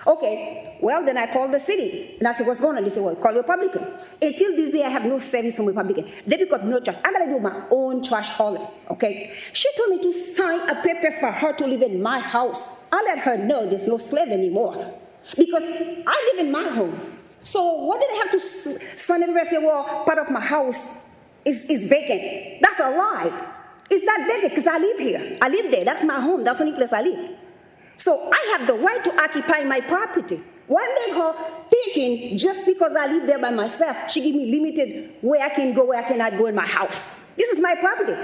Okay, well, then I called the city, and I said, what's going on? They said, well, call Republican. Until this day, I have no service from Republican. They pick up no trash. I gotta do my own trash hauling, okay? She told me to sign a paper for her to live in my house. I let her know there's no slave anymore, because I live in my home. So what did I have to sign everywhere and say, well, part of my house is vacant? That's a lie. It's not vacant, because I live here. I live there. That's my home. That's the only place I live. So I have the right to occupy my property. What made her thinking just because I live there by myself, she give me limited where I can go, where I cannot go in my house? This is my property.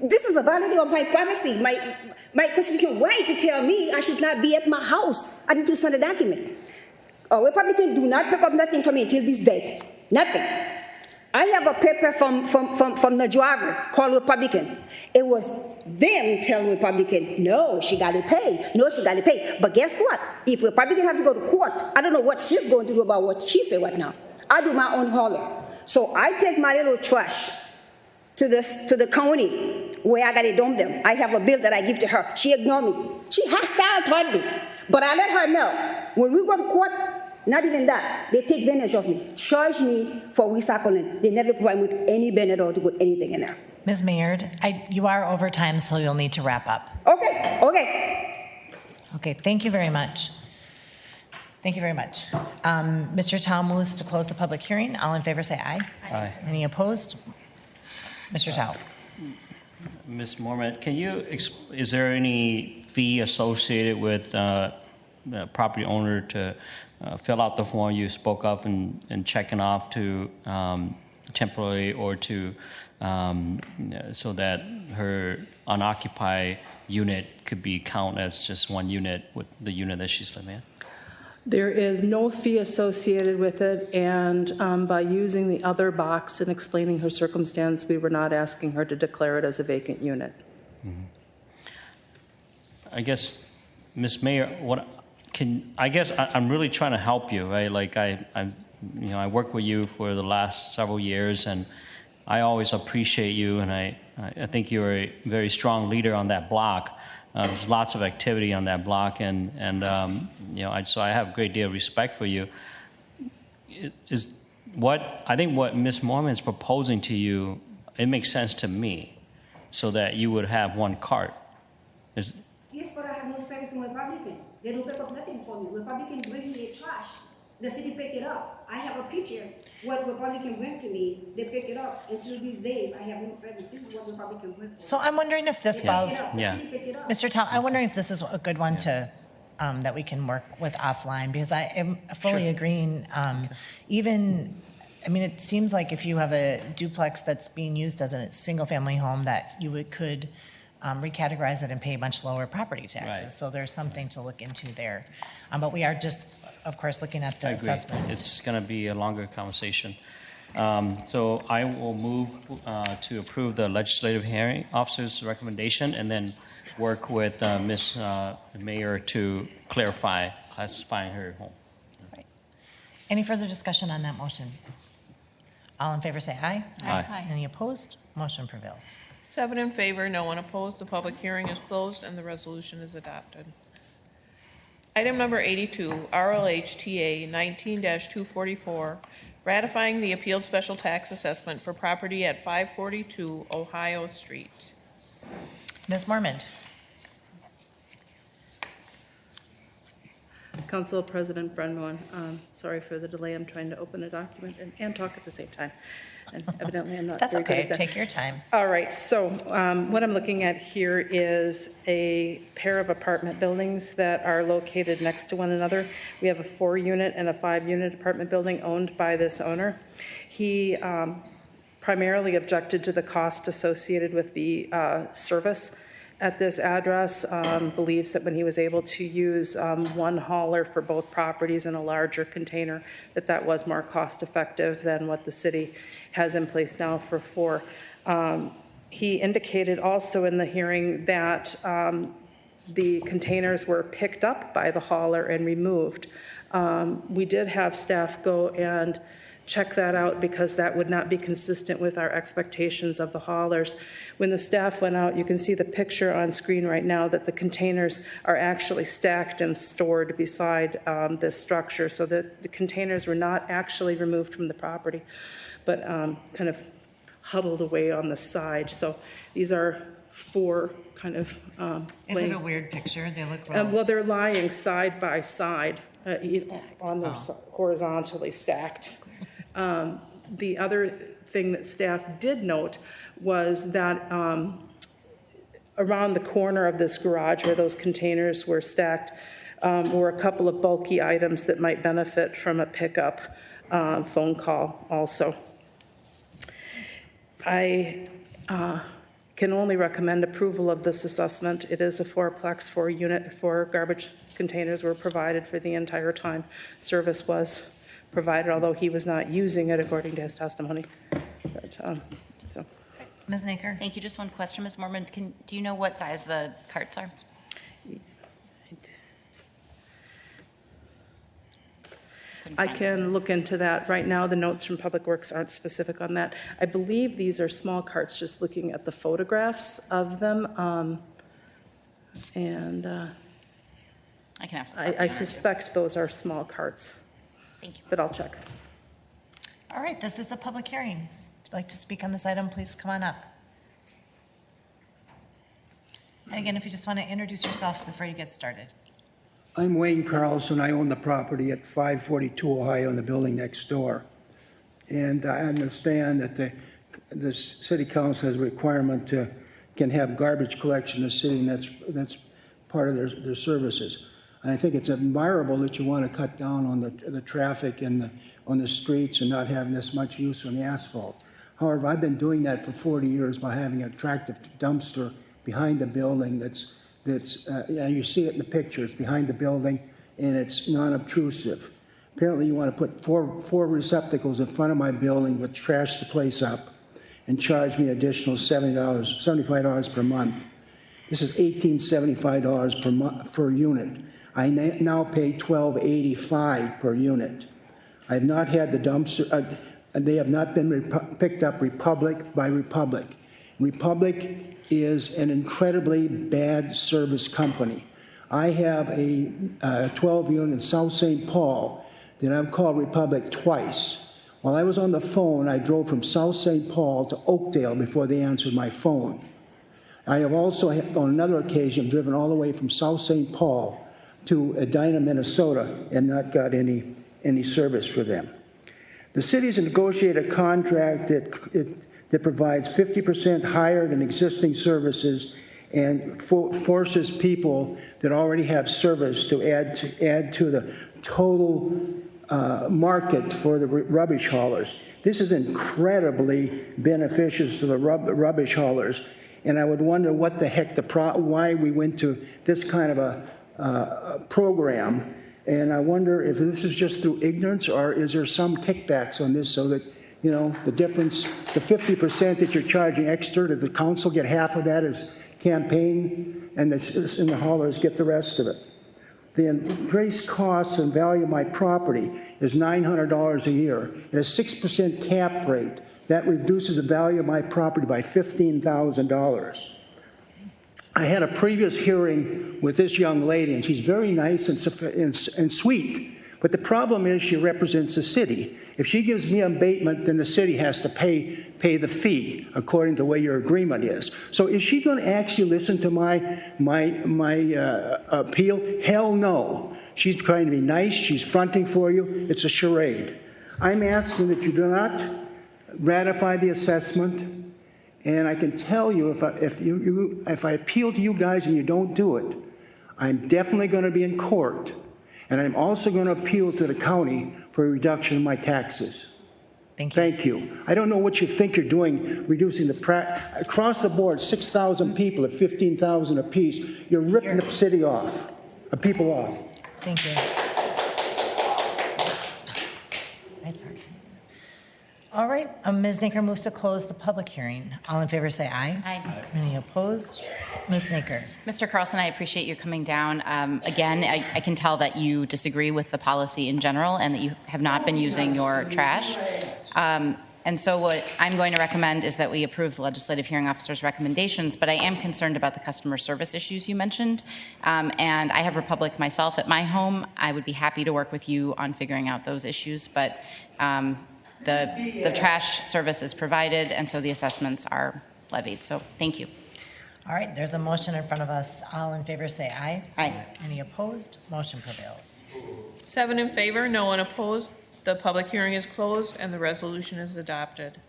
This is a violation of my privacy, my constitutional right to tell me I should not be at my house. I need to send a document. A Republican do not pick up nothing from me until this day. Nothing. I have a paper from the driver called Republican. It was them telling Republican, no, she got to pay. No, she got to pay. But guess what? If Republican have to go to court, I don't know what she's going to do about what she said right now. I do my own hauling. So I take my little trash to the county where I got to dump them. I have a bill that I give to her. She ignored me. She hostile toward me. But I let her know, when we go to court, not even that, they take advantage of me, charge me for recycling. They never provide me with any benefit to put anything in there. Ms. Maynard, you are over time, so you'll need to wrap up. Okay, okay. Okay, thank you very much. Thank you very much. Mr. Tao moves to close the public hearing. All in favor say aye. Aye. Any opposed? Mr. Tao. Ms. Mormont, is there any fee associated with the property owner to fill out the form you spoke of and checking off to temporarily or to so that her unoccupied unit could be counted as just one unit with the unit that she's living in? There is no fee associated with it, and by using the other box and explaining her circumstance, we were not asking her to declare it as a vacant unit. Mm-hmm. I guess, Ms. Mayor, I'm really trying to help you, right? Like I worked with you for the last several years, and I always appreciate you, and I think you're a very strong leader on that block. There's lots of activity on that block, and so I have a great deal of respect for you. I think what Ms. Mormont is proposing to you, it makes sense to me, so that you would have one cart. Yes, but I have no service in Republican. They don't pick up nothing for me. Republican bring me trash. The city pick it up. I have a picture. What Republican bring to me, they pick it up. And through these days, I have no service. This is what Republican bring for me. So I'm wondering if this falls, Mr. Tao, I'm wondering if this is a good one to, that we can work with offline, because I am fully agreeing. It seems like if you have a duplex that's being used as a single-family home, that you could recategorize it and pay much lower property taxes. Right. So there's something to look into there. But we are just, of course, looking at the I agree. assessment. It's going to be a longer conversation. So I will move to approve the legislative hearing officer's recommendation and then work with Ms. Mayor to clarify classifying her home. Right. Any further discussion on that motion? All in favor say aye. Aye. Any opposed? Motion prevails. 7 in favor, no one opposed. The public hearing is closed and the resolution is adopted. Item number 82, RLHTA 19-244, ratifying the appealed special tax assessment for property at 542 Ohio Street. Ms. Mormont. Council President Brenwan, sorry for the delay. I'm trying to open a document and talk at the same time. And evidently I'm not That's very good okay. at that. Take your time. All right. So what I'm looking at here is a pair of apartment buildings that are located next to one another. We have a 4-unit and a 5-unit apartment building owned by this owner. He primarily objected to the cost associated with the service at this address, believes that when he was able to use one hauler for both properties in a larger container, that was more cost effective than what the city has in place now for 4. He indicated also in the hearing that the containers were picked up by the hauler and removed. We did have staff go and check that out because that would not be consistent with our expectations of the haulers. When the staff went out, you can see the picture on screen right now that the containers are actually stacked and stored beside this structure, so that the containers were not actually removed from the property, but kind of huddled away on the side. So these are 4 kind of Is it a weird picture? They look well. well, they're lying side by side on the horizontally stacked. The other thing that staff did note was that around the corner of this garage where those containers were stacked, were a couple of bulky items that might benefit from a pickup phone call also. I can only recommend approval of this assessment. It is a fourplex, 4 garbage containers were provided for the entire time service was provided, although he was not using it according to his testimony. But, so. Ms. Naker? Thank you. Just one question, Ms. Mormon. Do you know what size the carts are? I can look into that. Right now, the notes from Public Works aren't specific on that. I believe these are small carts, just looking at the photographs of them. I can ask. I suspect those are small carts. Thank you. But I'll check. All right, this is a public hearing. If you'd like to speak on this item, please come on up. And again, if you just want to introduce yourself before you get started. I'm Wayne Carlson. I own the property at 542 Ohio in the building next door. And I understand that the city council has a requirement to can have garbage collection in the city, and that's part of their services. And I think it's admirable that you want to cut down on the traffic and on the streets and not having this much use on the asphalt. However, I've been doing that for 40 years by having an attractive dumpster behind the building and you see it in the pictures behind the building, and it's non-obtrusive. Apparently you want to put four receptacles in front of my building, which trash the place up, and charge me additional $75 per month. This is $1,875 per unit. I now pay $1,285 per unit. I have not had the dumpster, they have not been picked up Republic by Republic. Republic is an incredibly bad service company. I have a 12 unit in South St. Paul that I've called Republic twice. While I was on the phone, I drove from South St. Paul to Oakdale before they answered my phone. I have also, on another occasion, driven all the way from South St. Paul to Edina, Minnesota, and not got any service for them. The city's negotiated a contract that provides 50% higher than existing services and forces people that already have service to add to the total market for the rubbish haulers. This is incredibly beneficial to the rubbish haulers, and I would wonder what the heck why we went to this kind of a program. And I wonder if this is just through ignorance, or is there some kickbacks on this so that, you know, the difference, the 50% that you're charging extra, did the council get half of that as campaign, and the haulers get the rest of it? The increased cost and value of my property is $900 a year. At a 6% cap rate, that reduces the value of my property by $15,000. I had a previous hearing with this young lady, and she's very nice and sweet. But the problem is she represents the city. If she gives me an abatement, then the city has to pay the fee according to the way your agreement is. So is she going to actually listen to my appeal? Hell no. She's trying to be nice. She's fronting for you. It's a charade. I'm asking that you do not ratify the assessment. And I can tell you, if I appeal to you guys and you don't do it, I'm definitely going to be in court. And I'm also going to appeal to the county for a reduction in my taxes. Thank you. Thank you. I don't know what you think you're doing, reducing across the board, 6,000 people at 15,000 apiece. You're ripping the city off, people off. Thank you. That's hard. All right, Ms. Naker moves to close the public hearing. All in favor say aye. Aye. Any opposed? Ms. Naker. Mr. Carlson, I appreciate you coming down. Again, I can tell that you disagree with the policy in general and that you have not been using your trash. And so what I'm going to recommend is that we approve the legislative hearing officer's recommendations, but I am concerned about the customer service issues you mentioned. And I have Republic myself at my home. I would be happy to work with you on figuring out those issues, but the trash service is provided, and so the assessments are levied. So thank you. All right, there's a motion in front of us. All in favor say aye. Aye. Any opposed? Motion prevails. 7 in favor, no one opposed. The public hearing is closed and the resolution is adopted.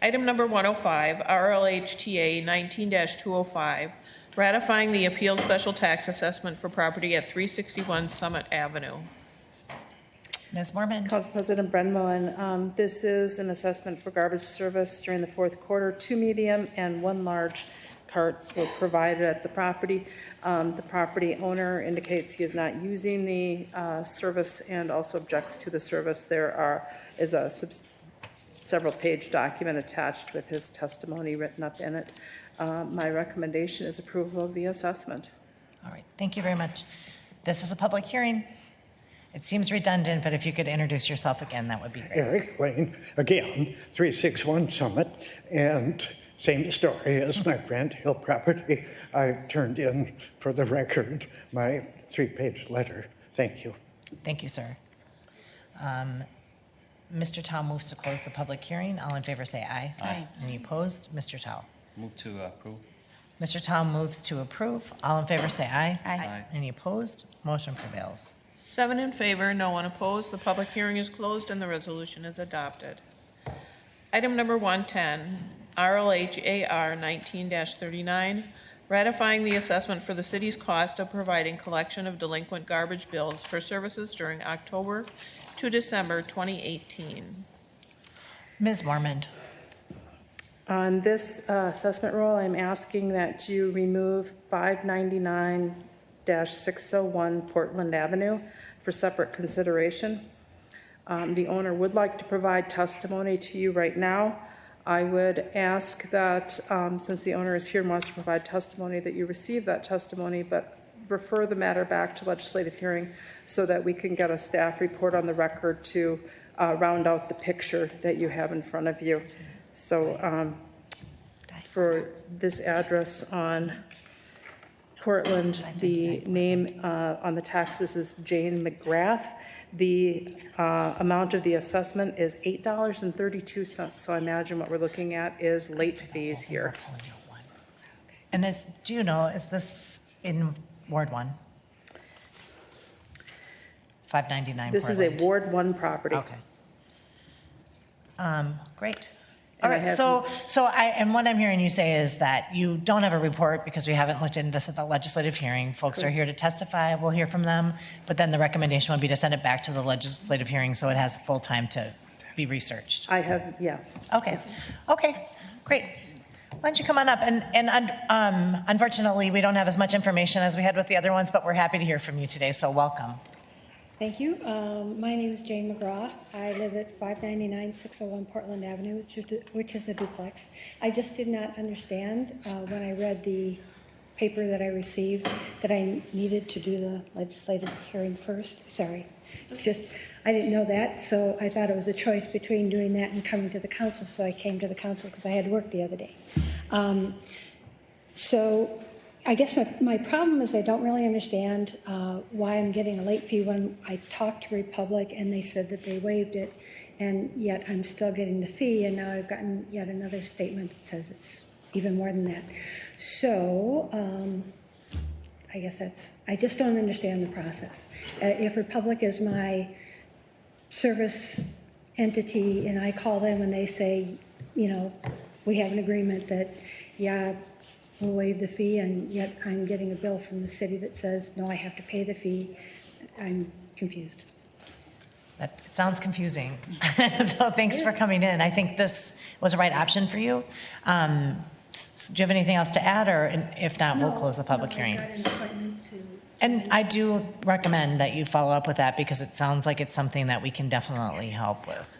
Item number 105, RLHTA 19-205, ratifying the appealed special tax assessment for property at 361 Summit Avenue. Ms. Mormon? Council President Brennemoen, this is an assessment for garbage service during the fourth quarter. 2 medium and 1 large carts were provided at the property. The property owner indicates he is not using the service and also objects to the service. There is a several-page document attached with his testimony written up in it. My recommendation is approval of the assessment. All right, thank you very much. This is a public hearing. It seems redundant, but if you could introduce yourself again, that would be great. Eric Lane, again, 361 Summit, and same story as my Brand Hill property. I turned in, for the record, my 3-page letter. Thank you. Thank you, sir. Mr. Tao moves to close the public hearing. All in favor say aye. Aye. Any opposed? Mr. Tao. Move to approve. Mr. Tao moves to approve. All in favor say aye. Aye. Any opposed? Motion prevails. 7 in favor, no one opposed. The public hearing is closed and the resolution is adopted. Item number 110, RLHAR 19-39, ratifying the assessment for the city's cost of providing collection of delinquent garbage bills for services during October to December 2018. Ms. Mormon. On this assessment roll, I'm asking that you remove 599-601 Portland Avenue for separate consideration. The owner would like to provide testimony to you right now. I would ask that, since the owner is here and wants to provide testimony, that you receive that testimony, but refer the matter back to legislative hearing so that we can get a staff report on the record to round out the picture that you have in front of you. So for this address on Portland, the name on the taxes is Jane McGrath. The amount of the assessment is $8.32. So I imagine what we're looking at is late fees here. And do you know, is this in Ward 1? 599 This is a Ward 1 property. Okay. Great. All right, so and what I'm hearing you say is that you don't have a report because we haven't looked into this at the legislative hearing. Folks are here to testify, we'll hear from them, but then the recommendation would be to send it back to the legislative hearing so it has full time to be researched. I have, yes. Okay, great. Why don't you come on up? And unfortunately, we don't have as much information as we had with the other ones, but we're happy to hear from you today, so welcome. Thank you. My name is Jane McGraw. I live at 599-601 Portland Avenue, which is a duplex. I just did not understand when I read the paper that I received that I needed to do the legislative hearing first. Sorry. It's just, I didn't know that, so I thought it was a choice between doing that and coming to the council, so I came to the council because I had work the other day. So I guess my problem is I don't really understand why I'm getting a late fee when I talked to Republic and they said that they waived it, and yet I'm still getting the fee, and now I've gotten yet another statement that says it's even more than that. So I guess I just don't understand the process. If Republic is my service entity and I call them and they say, you know, we have an agreement that, yeah, we'll waive the fee, and yet I'm getting a bill from the city that says, no, I have to pay the fee. I'm confused. That sounds confusing. So thanks for coming in. I think this was the right option for you. Do you have anything else to add, or if not, we'll close the public hearing. I got an appointment to. And I do recommend that you follow up with that because it sounds like it's something that we can definitely help with.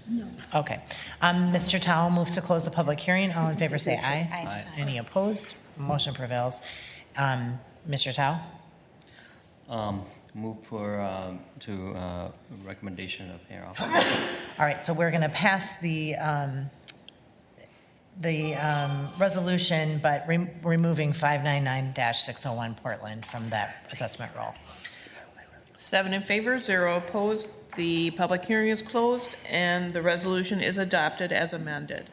No. Okay. Mr. Tao moves to close the public hearing. All in favor say aye. Aye. Any opposed? Motion prevails. Mr. Tao? Move to recommendation of mayor office. All right, so we're going to pass the resolution, but removing 599-601 Portland from that assessment roll. 7 in favor, 0 opposed. The public hearing is closed and the resolution is adopted as amended.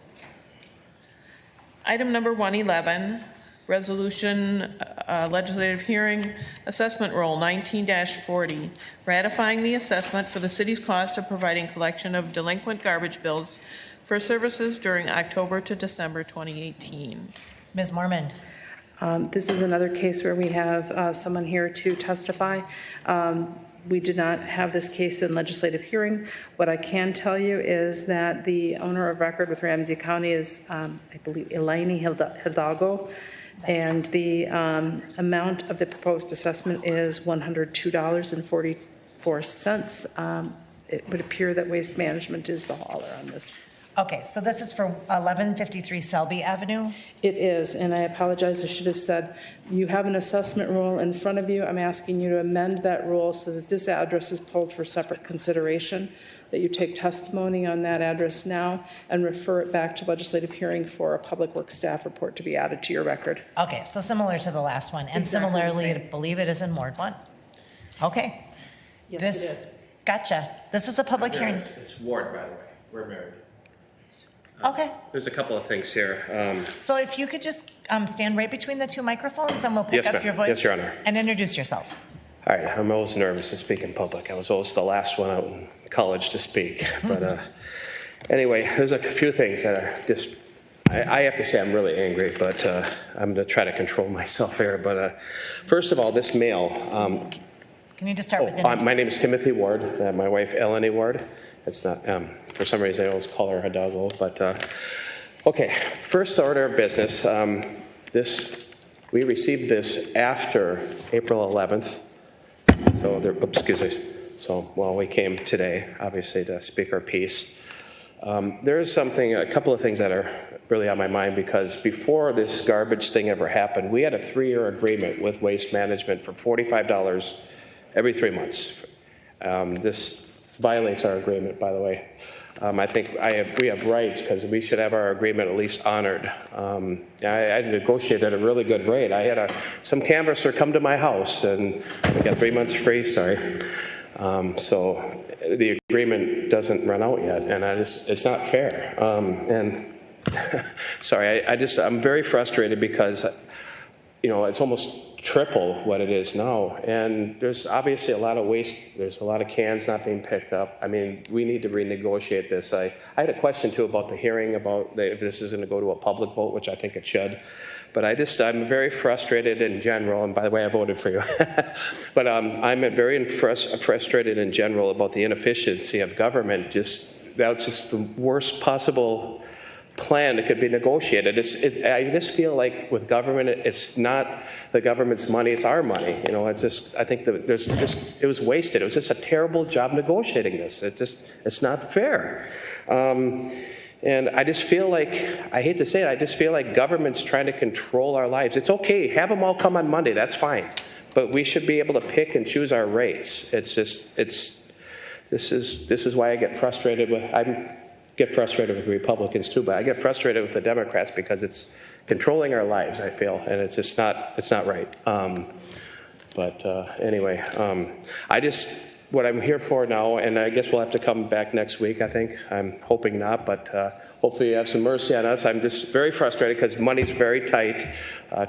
Item number 111, resolution legislative hearing assessment roll 19-40, ratifying the assessment for the city's cost of providing collection of delinquent garbage bills for services during October to December 2018. Ms. Mormon. This is another case where we have someone here to testify. We did not have this case in legislative hearing. What I can tell you is that the owner of record with Ramsey County is, I believe, Elaine Hidalgo, and the amount of the proposed assessment is $102.44. It would appear that Waste Management is the hauler on this. Okay, so this is for 1153 Selby Avenue? It is, and I apologize, I should have said, you have an assessment rule in front of you. I'm asking you to amend that rule so that this address is pulled for separate consideration, that you take testimony on that address now and refer it back to legislative hearing for a public works staff report to be added to your record. Okay, so similar to the last one, and Exactly the similarly, I same. believe it is in Ward 1. Okay. Yes, This- it is. Gotcha. This is a public hearing. It's Ward, by the way. We're married. Okay. There's a couple of things here. So if you could just stand right between the two microphones and we'll pick Yes, up ma'am. your voice. Yes, Your Honor. And introduce yourself. All right, I'm always nervous to speak in public. I was always the last one out in college to speak. But anyway, there's a few things that are just, I have to say I'm really angry, but I'm going to try to control myself here. But first of all, this mail. Can you just start with My name is Timothy Ward. My wife, Eleni Ward. It's not, for some reason, I always call her Hidalgo. But okay, first order of business. We received this after April 11th. So, excuse me. So, well, we came today, obviously, to speak our piece. There's a couple of things that are really on my mind, because before this garbage thing ever happened, we had a 3-year agreement with Waste Management for $45 every 3 months. This violates our agreement, by the way. I think we have rights, because we should have our agreement at least honored. I negotiated a really good rate. I had some canvasser come to my house, and I got 3 months free, sorry. So the agreement doesn't run out yet, and it's not fair. And sorry, I'm very frustrated because, it's almost triple what it is now. And there's obviously a lot of waste. There's a lot of cans not being picked up. I mean, we need to renegotiate this. I had a question too about the hearing, about if this is going to go to a public vote, which I think it should. But I'm very frustrated in general. And by the way, I voted for you. But I'm very frustrated in general about the inefficiency of government. That's just the worst possible plan that could be negotiated. I just feel like with government, it's not the government's money, it's our money. It's just, I think it was wasted. It was just a terrible job negotiating this. It's not fair. And I just feel like, I hate to say it, I just feel like government's trying to control our lives. It's okay, have them all come on Monday, that's fine. But we should be able to pick and choose our rates. This is why I get frustrated with, get frustrated with Republicans too, but I get frustrated with the Democrats because it's controlling our lives, I feel, and it's just it's not right. Anyway, what I'm here for now, and I guess we'll have to come back next week, I think. I'm hoping not, but hopefully you have some mercy on us. I'm just very frustrated because money's very tight.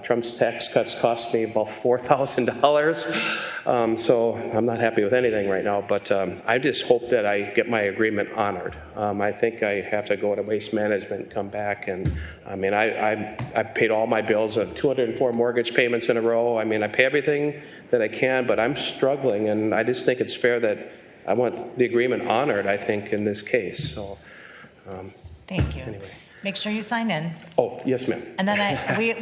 Trump's tax cuts cost me about $4,000. So I'm not happy with anything right now, but I just hope that I get my agreement honored. I think I have to go to Waste Management, come back, and I mean, I paid all my bills, 204 mortgage payments in a row. I mean, I pay everything that I can, but I'm struggling, and I just think it's fair that I want the agreement honored, I think, in this case. So, Thank you. Anyway. Make sure you sign in. Oh, yes, ma'am. And then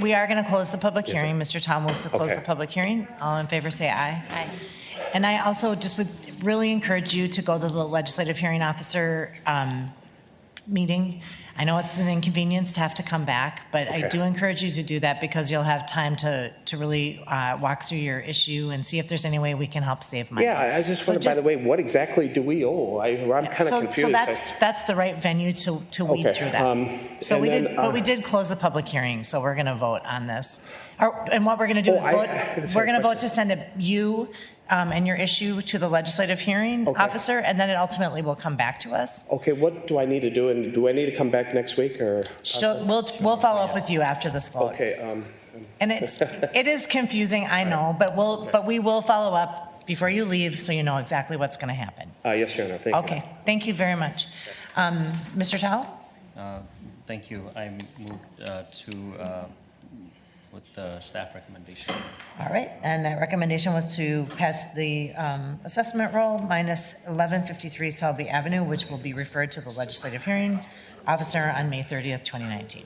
we are going to close the public Yes, hearing. Mr. Tom moves to close Okay. the public hearing. All in favor, say aye. Aye. And I also just would really encourage you to go to the legislative hearing officer meeting. I know it's an inconvenience to have to come back, but I Okay. do encourage you to do that because you'll have time to really walk through your issue and see if there's any way we can help save money. Yeah, I just So wonder, by the way, what exactly do we owe? I'm kind of confused. So that's the right venue to weed Okay, through that. So and we then, did, but we did close the public hearing, so we're going to vote on this. And what we're going to do is vote, we're going to vote to send you and your issue to the legislative hearing officer, and then it ultimately will come back to us. Okay, what do I need to do? And do I need to come back next week, or? We'll follow up with you after this vote. Okay. And it is confusing, I know, but we will follow up before you leave, so you know exactly what's going to happen. Yes, Your Honor, thank you. Okay, thank you very much. Mr. Tao? Thank you. I moved to with the staff recommendation. All right, and that recommendation was to pass the assessment roll minus 1153 Selby Avenue, which will be referred to the legislative hearing officer on May 30th, 2019.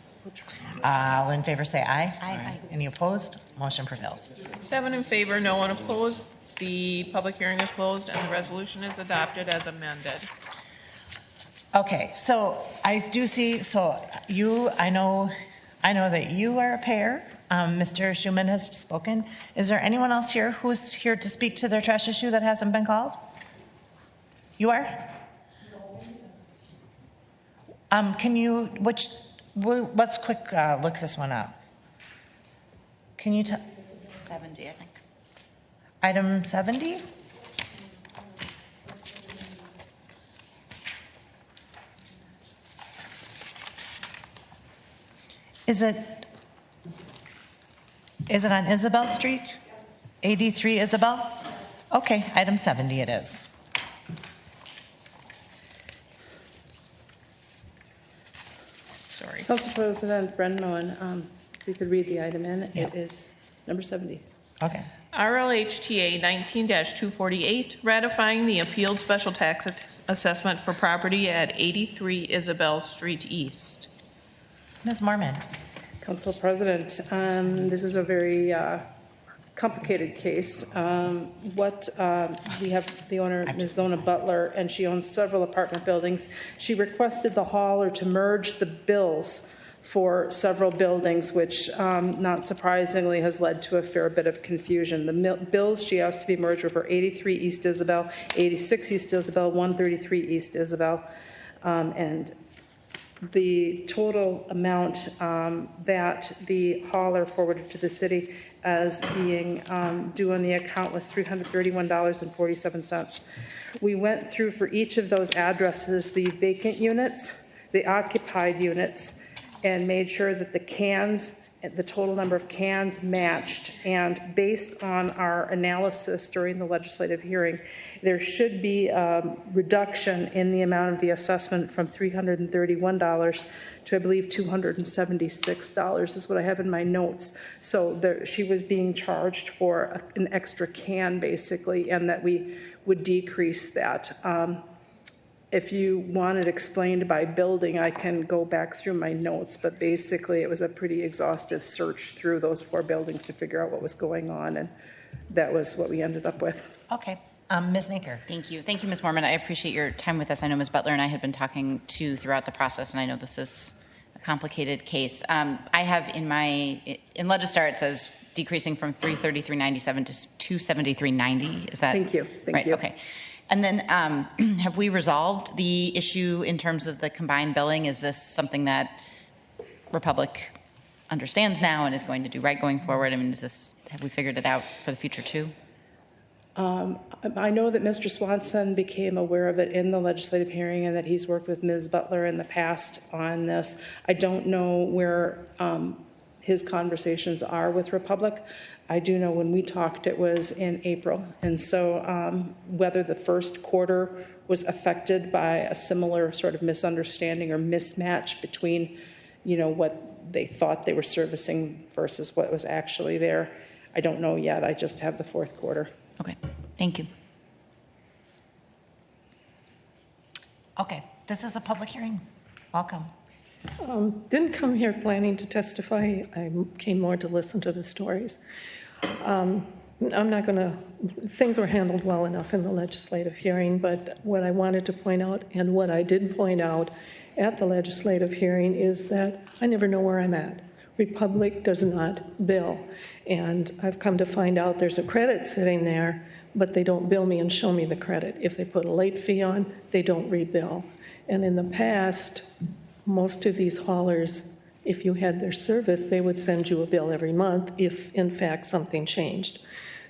All in favor say aye. Aye. Any opposed? Motion prevails. 7 in favor, no one opposed. The public hearing is closed and the resolution is adopted as amended. Okay, so I do see, so you, I know that you are a payer. Mr. Schuman has spoken. Is there anyone else here who's here to speak to their trash issue that hasn't been called? You are? Can you, let's quick look this one up. Can you tell? 70, I think. Item 70? Is it on Isabel Street? 83 Isabel? Okay, item 70 it is. Sorry. Council President Brendan Owen, if you could read the item in, it is number 70. Okay. RLHTA 19-248, ratifying the appealed special tax assessment for property at 83 Isabel Street East. Ms. Mormon. Council President, this is a very complicated case. We have the owner, Ms. Zona Butler, and she owns several apartment buildings. She requested the hauler to merge the bills for several buildings, which not surprisingly has led to a fair bit of confusion. The bills she asked to be merged were for 83 East Isabel, 86 East Isabel, 133 East Isabel, and the total amount that the hauler forwarded to the city as being due on the account was $331.47. We went through for each of those addresses the vacant units, the occupied units, and made sure that the cans, the total number of cans matched. And based on our analysis during the legislative hearing, there should be a reduction in the amount of the assessment from $331 to, I believe, $276 is what I have in my notes. So she was being charged for an extra can, basically, and that we would decrease that. If you want it explained by building, I can go back through my notes, but basically it was a pretty exhaustive search through those 4 buildings to figure out what was going on, and that was what we ended up with. Okay. Ms. Naker. Thank you. Thank you, Ms. Mormon. I appreciate your time with us. I know Ms. Butler and I had been talking to throughout the process, and I know this is a complicated case. I have in Legistar, it says decreasing from $333.97 to $273.90. Is that? Thank you. Thank you. Okay. And then have we resolved the issue in terms of the combined billing? Is this something that Republic understands now and is going to do right going forward? I mean, have we figured it out for the future too? I know that Mr. Swanson became aware of it in the legislative hearing and that he's worked with Ms. Butler in the past on this. I don't know where his conversations are with Republic. I do know when we talked it was in April. And so whether the first quarter was affected by a similar sort of misunderstanding or mismatch between, what they thought they were servicing versus what was actually there, I don't know yet. I just have the fourth quarter. Okay, thank you. Okay, this is a public hearing. Welcome. Didn't come here planning to testify. I came more to listen to the stories. I'm not going to, things were handled well enough in the legislative hearing, but what I wanted to point out, and what I did point out at the legislative hearing, is that I never know where I'm at. Republic does not bill. And I've come to find out there's a credit sitting there, but they don't bill me and show me the credit. If they put a late fee on, they don't rebill. And in the past, most of these haulers, if you had their service, they would send you a bill every month if, in fact, something changed.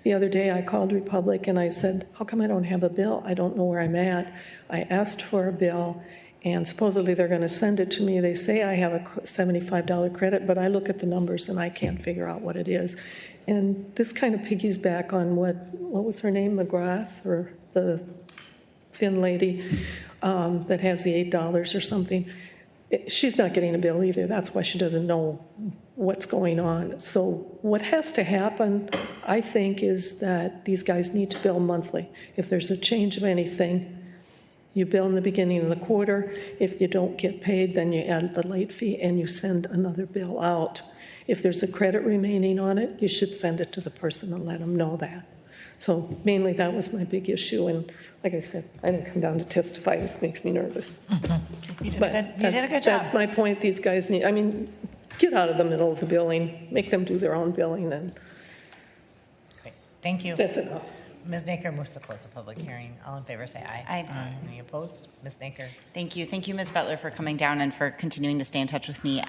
The other day, I called Republic and I said, how come I don't have a bill? I don't know where I'm at. I asked for a bill, and supposedly they're going to send it to me. They say I have a $75 credit, but I look at the numbers and I can't figure out what it is. And this kind of piggies back on what was her name, McGrath, or the thin lady that has the $8 or something. She's not getting a bill either. That's why she doesn't know what's going on. So what has to happen, I think, is that these guys need to bill monthly. If there's a change of anything, you bill in the beginning of the quarter. If you don't get paid, then you add the late fee and you send another bill out. If there's a credit remaining on it, you should send it to the person and let them know that. So mainly that was my big issue. And like I said, I didn't come down to testify. This makes me nervous. You did But a good job. That's my point. These guys need, I mean, get out of the middle of the billing, make them do their own billing, and Thank you. that's enough. Ms. Naker moves to close the public hearing. All in favor, say aye. Aye. Any opposed? Ms. Naker. Thank you. Thank you, Ms. Butler, for coming down and for continuing to stay in touch with me.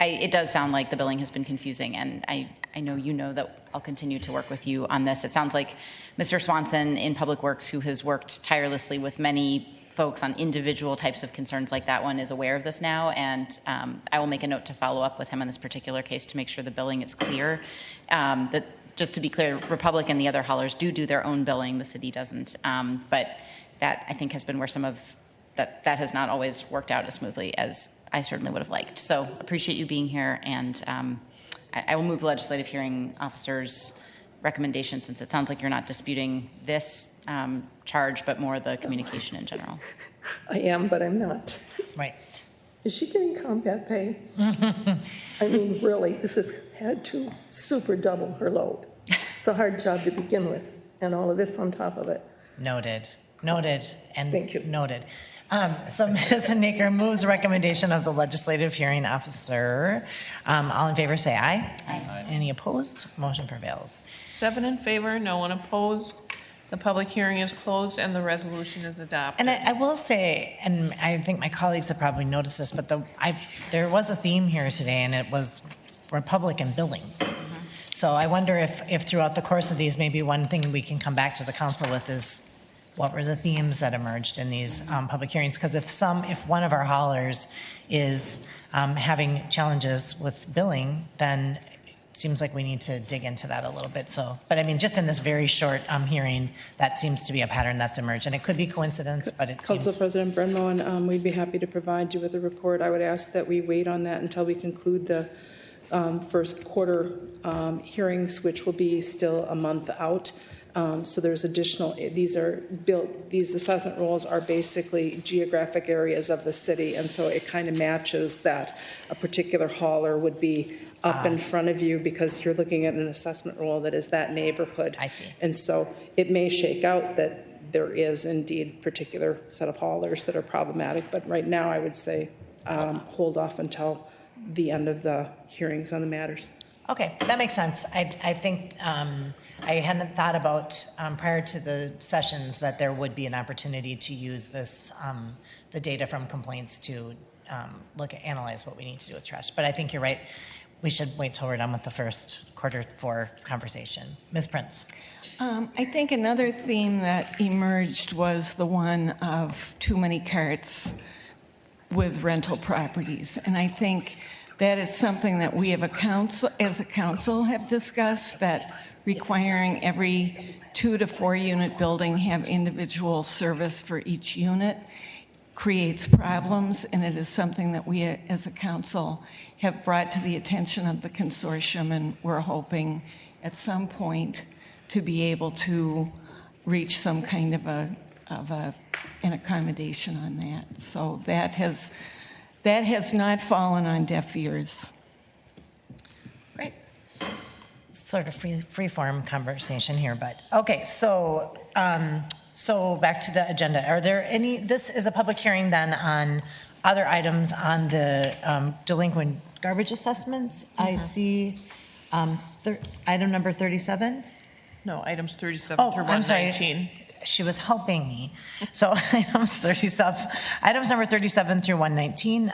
It does sound like the billing has been confusing, and I know you know that I'll continue to work with you on this. It sounds like Mr. Swanson in Public Works, who has worked tirelessly with many folks on individual types of concerns like that one, is aware of this now, and I will make a note to follow up with him on this particular case to make sure the billing is clear. That, just to be clear, Republic and the other haulers do their own billing, the city doesn't, but that I think has been where some of that has not always worked out as smoothly as I certainly would have liked. So appreciate you being here, and I will move the legislative hearing officer's recommendation, since it sounds like you're not disputing this charge, but more the communication in general. I am, but I'm not. Right. Is she getting combat pay? I mean, really, this has had to super double her load. It's a hard job to begin with, and all of this on top of it. Noted. Noted. And Thank you. Noted. So Ms. Naker moves the recommendation of the legislative hearing officer. All in favor, say aye. Aye. Any opposed? Motion prevails. 7 in favor, no one opposed. The public hearing is closed and the resolution is adopted. And I will say, and I think my colleagues have probably noticed this, but there was a theme here today, and it was Republican billing. So I wonder if throughout the course of these, maybe one thing we can come back to the council with is what were the themes that emerged in these public hearings? Because if one of our haulers is having challenges with billing, then it seems like we need to dig into that a little bit. So, but I mean, just in this very short hearing, that seems to be a pattern that's emerged, and it could be coincidence, but it Council seems. President Brenmo, we'd be happy to provide you with a report. I would ask that we wait on that until we conclude the first quarter hearings, which will be still a month out. So there's additional, these assessment rules are basically geographic areas of the city, and so it kind of matches that a particular hauler would be up in front of you because you're looking at an assessment rule that is that neighborhood. I see. And so it may shake out that there is indeed particular set of haulers that are problematic, but right now I would say hold off until the end of the hearings on the matters. Okay, that makes sense. I think I hadn't thought about prior to the sessions that there would be an opportunity to use this, the data from complaints to analyze what we need to do with trash. But I think you're right. We should wait till we're done with the first Q4 conversation. Ms. Prince. I think another theme that emerged was the one of too many carts with rental properties. And I think that is something that we as a council have discussed, that requiring every 2 to 4 unit building have individual service for each unit creates problems, and it is something that we as a council have brought to the attention of the consortium, and we're hoping at some point to be able to reach some kind of an accommodation on that. So that has not fallen on deaf ears. Great. Sort of free-form conversation here, but okay. So back to the agenda. Are there any? This is a public hearing then on other items on the delinquent garbage assessments. I see item number 37. No, items 37 through 119. I'm sorry. She was helping me. So items number 37 through 119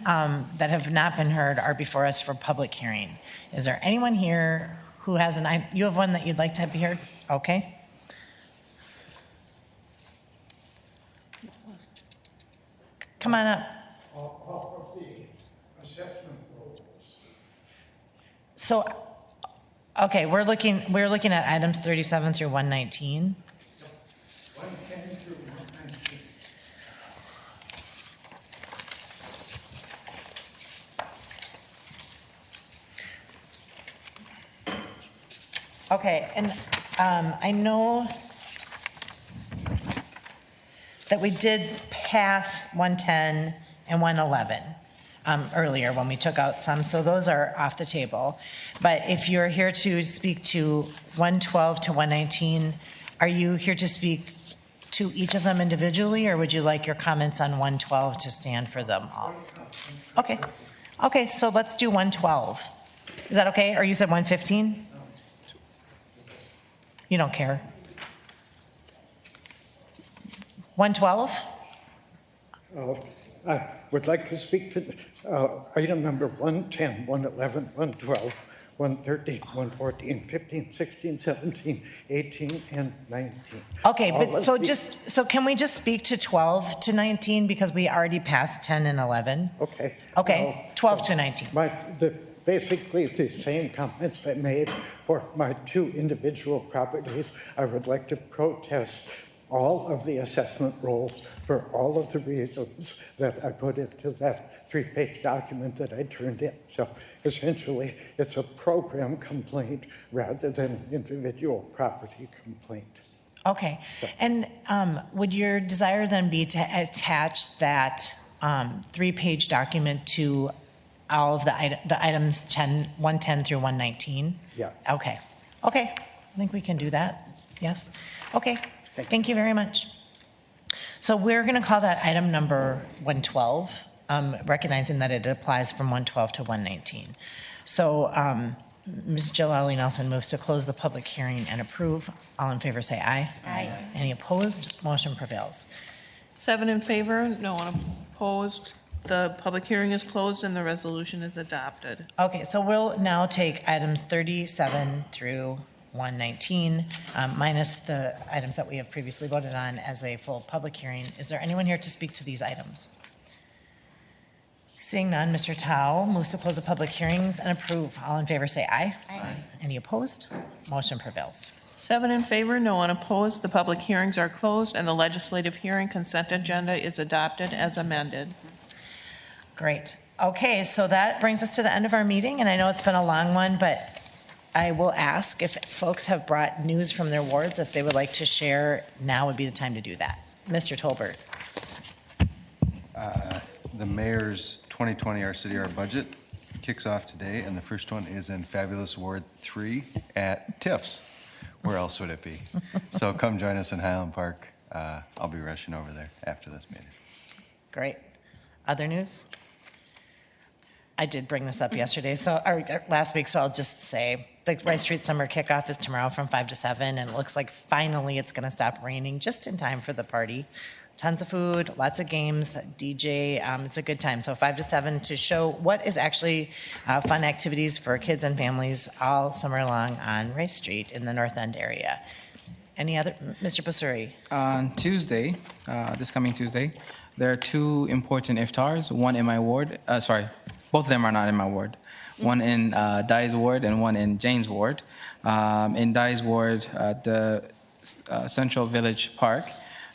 that have not been heard are before us for public hearing. Is there anyone here who has you have one that you'd like to have heard? Okay. Come on up. So, okay, we're looking at items 37 through 119. Okay, and I know that we did pass 110 and 111 earlier when we took out some, so those are off the table. But if you're here to speak to 112 to 119, are you here to speak to each of them individually, or would you like your comments on 112 to stand for them all? Okay. Okay, so let's do 112. Is that okay? Or you said 115? You don't care? 112? I would like to speak to item number 110, 111, 112, 113, 114, 15, 16, 17, 18, and 19. Okay, but so can we just speak to 12 to 19 because we already passed 10 and 11? Okay. Okay, 12 to 19. Basically, the same comments I made for my two individual properties. I would like to protest all of the assessment rolls for all of the reasons that I put into that 3-page document that I turned in. So essentially, it's a program complaint rather than an individual property complaint. Okay, and would your desire then be to attach that 3-page document to all of the items 110 through 119? Yeah. Okay, okay, I think we can do that, yes. Okay, thank you very much. So we're going to call that item number 112, recognizing that it applies from 112 to 119. So Ms. Jalali Nelson moves to close the public hearing and approve. All in favor say aye. Aye. Any opposed? Motion prevails. 7 in favor, no one opposed. The public hearing is closed and the resolution is adopted. Okay, so we'll now take items 37 through 119, minus the items that we have previously voted on as a full public hearing. Is there anyone here to speak to these items? Seeing none, Mr. Tao moves to close the public hearings and approve. All in favor say aye. Aye. Any opposed? Motion prevails. 7 in favor, no one opposed. The public hearings are closed and the legislative hearing consent agenda is adopted as amended. Great. Okay, so that brings us to the end of our meeting, and I know it's been a long one, but I will ask if folks have brought news from their wards, if they would like to share, now would be the time to do that. Mr. Tolbert. The mayor's 2020 Our City, Our Budget kicks off today, and the first one is in fabulous Ward 3 at Tiff's. Where else would it be? So come join us in Highland Park. I'll be rushing over there after this meeting. Great. Other news? I did bring this up yesterday, or last week, so I'll just say the Rice Street Summer Kickoff is tomorrow from 5 to 7, and it looks like finally it's going to stop raining just in time for the party. Tons of food, lots of games, DJ. It's a good time. So 5 to 7 to show what is actually fun activities for kids and families all summer long on Rice Street in the North End area. Any other, Mr. Busuri? On Tuesday, this coming Tuesday, there are two important iftars. One in my ward. Both of them are not in my ward. One in Dai's ward and one in Jane's ward. In Dai's ward, the Central Village Park,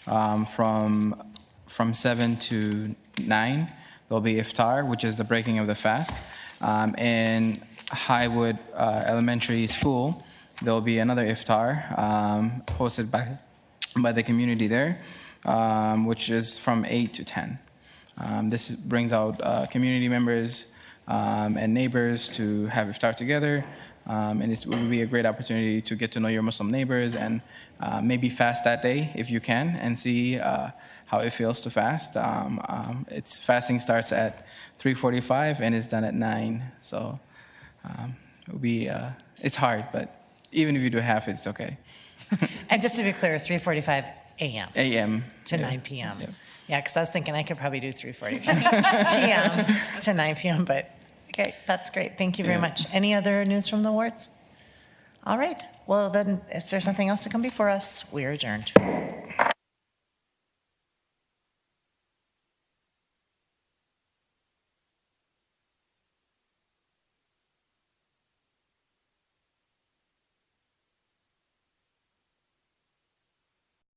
from 7 to 9, there'll be iftar, which is the breaking of the fast. In Highwood Elementary School, there'll be another iftar hosted by the community there, which is from 8 to 10. This brings out community members and neighbors to have iftar together, and it will be a great opportunity to get to know your Muslim neighbors and maybe fast that day if you can, and see how it feels to fast. Its fasting starts at 3:45 and is done at 9. So it'll be it's hard, but even if you do half, it's okay. And just to be clear, 3:45 a.m. A.m. to 9 p.m. Yeah, because I was thinking I could probably do 3:45 p.m. to 9 p.m., but okay, that's great. Thank you very much. Any other news from the wards? All right. Well, then, if there's nothing else to come before us, we are adjourned.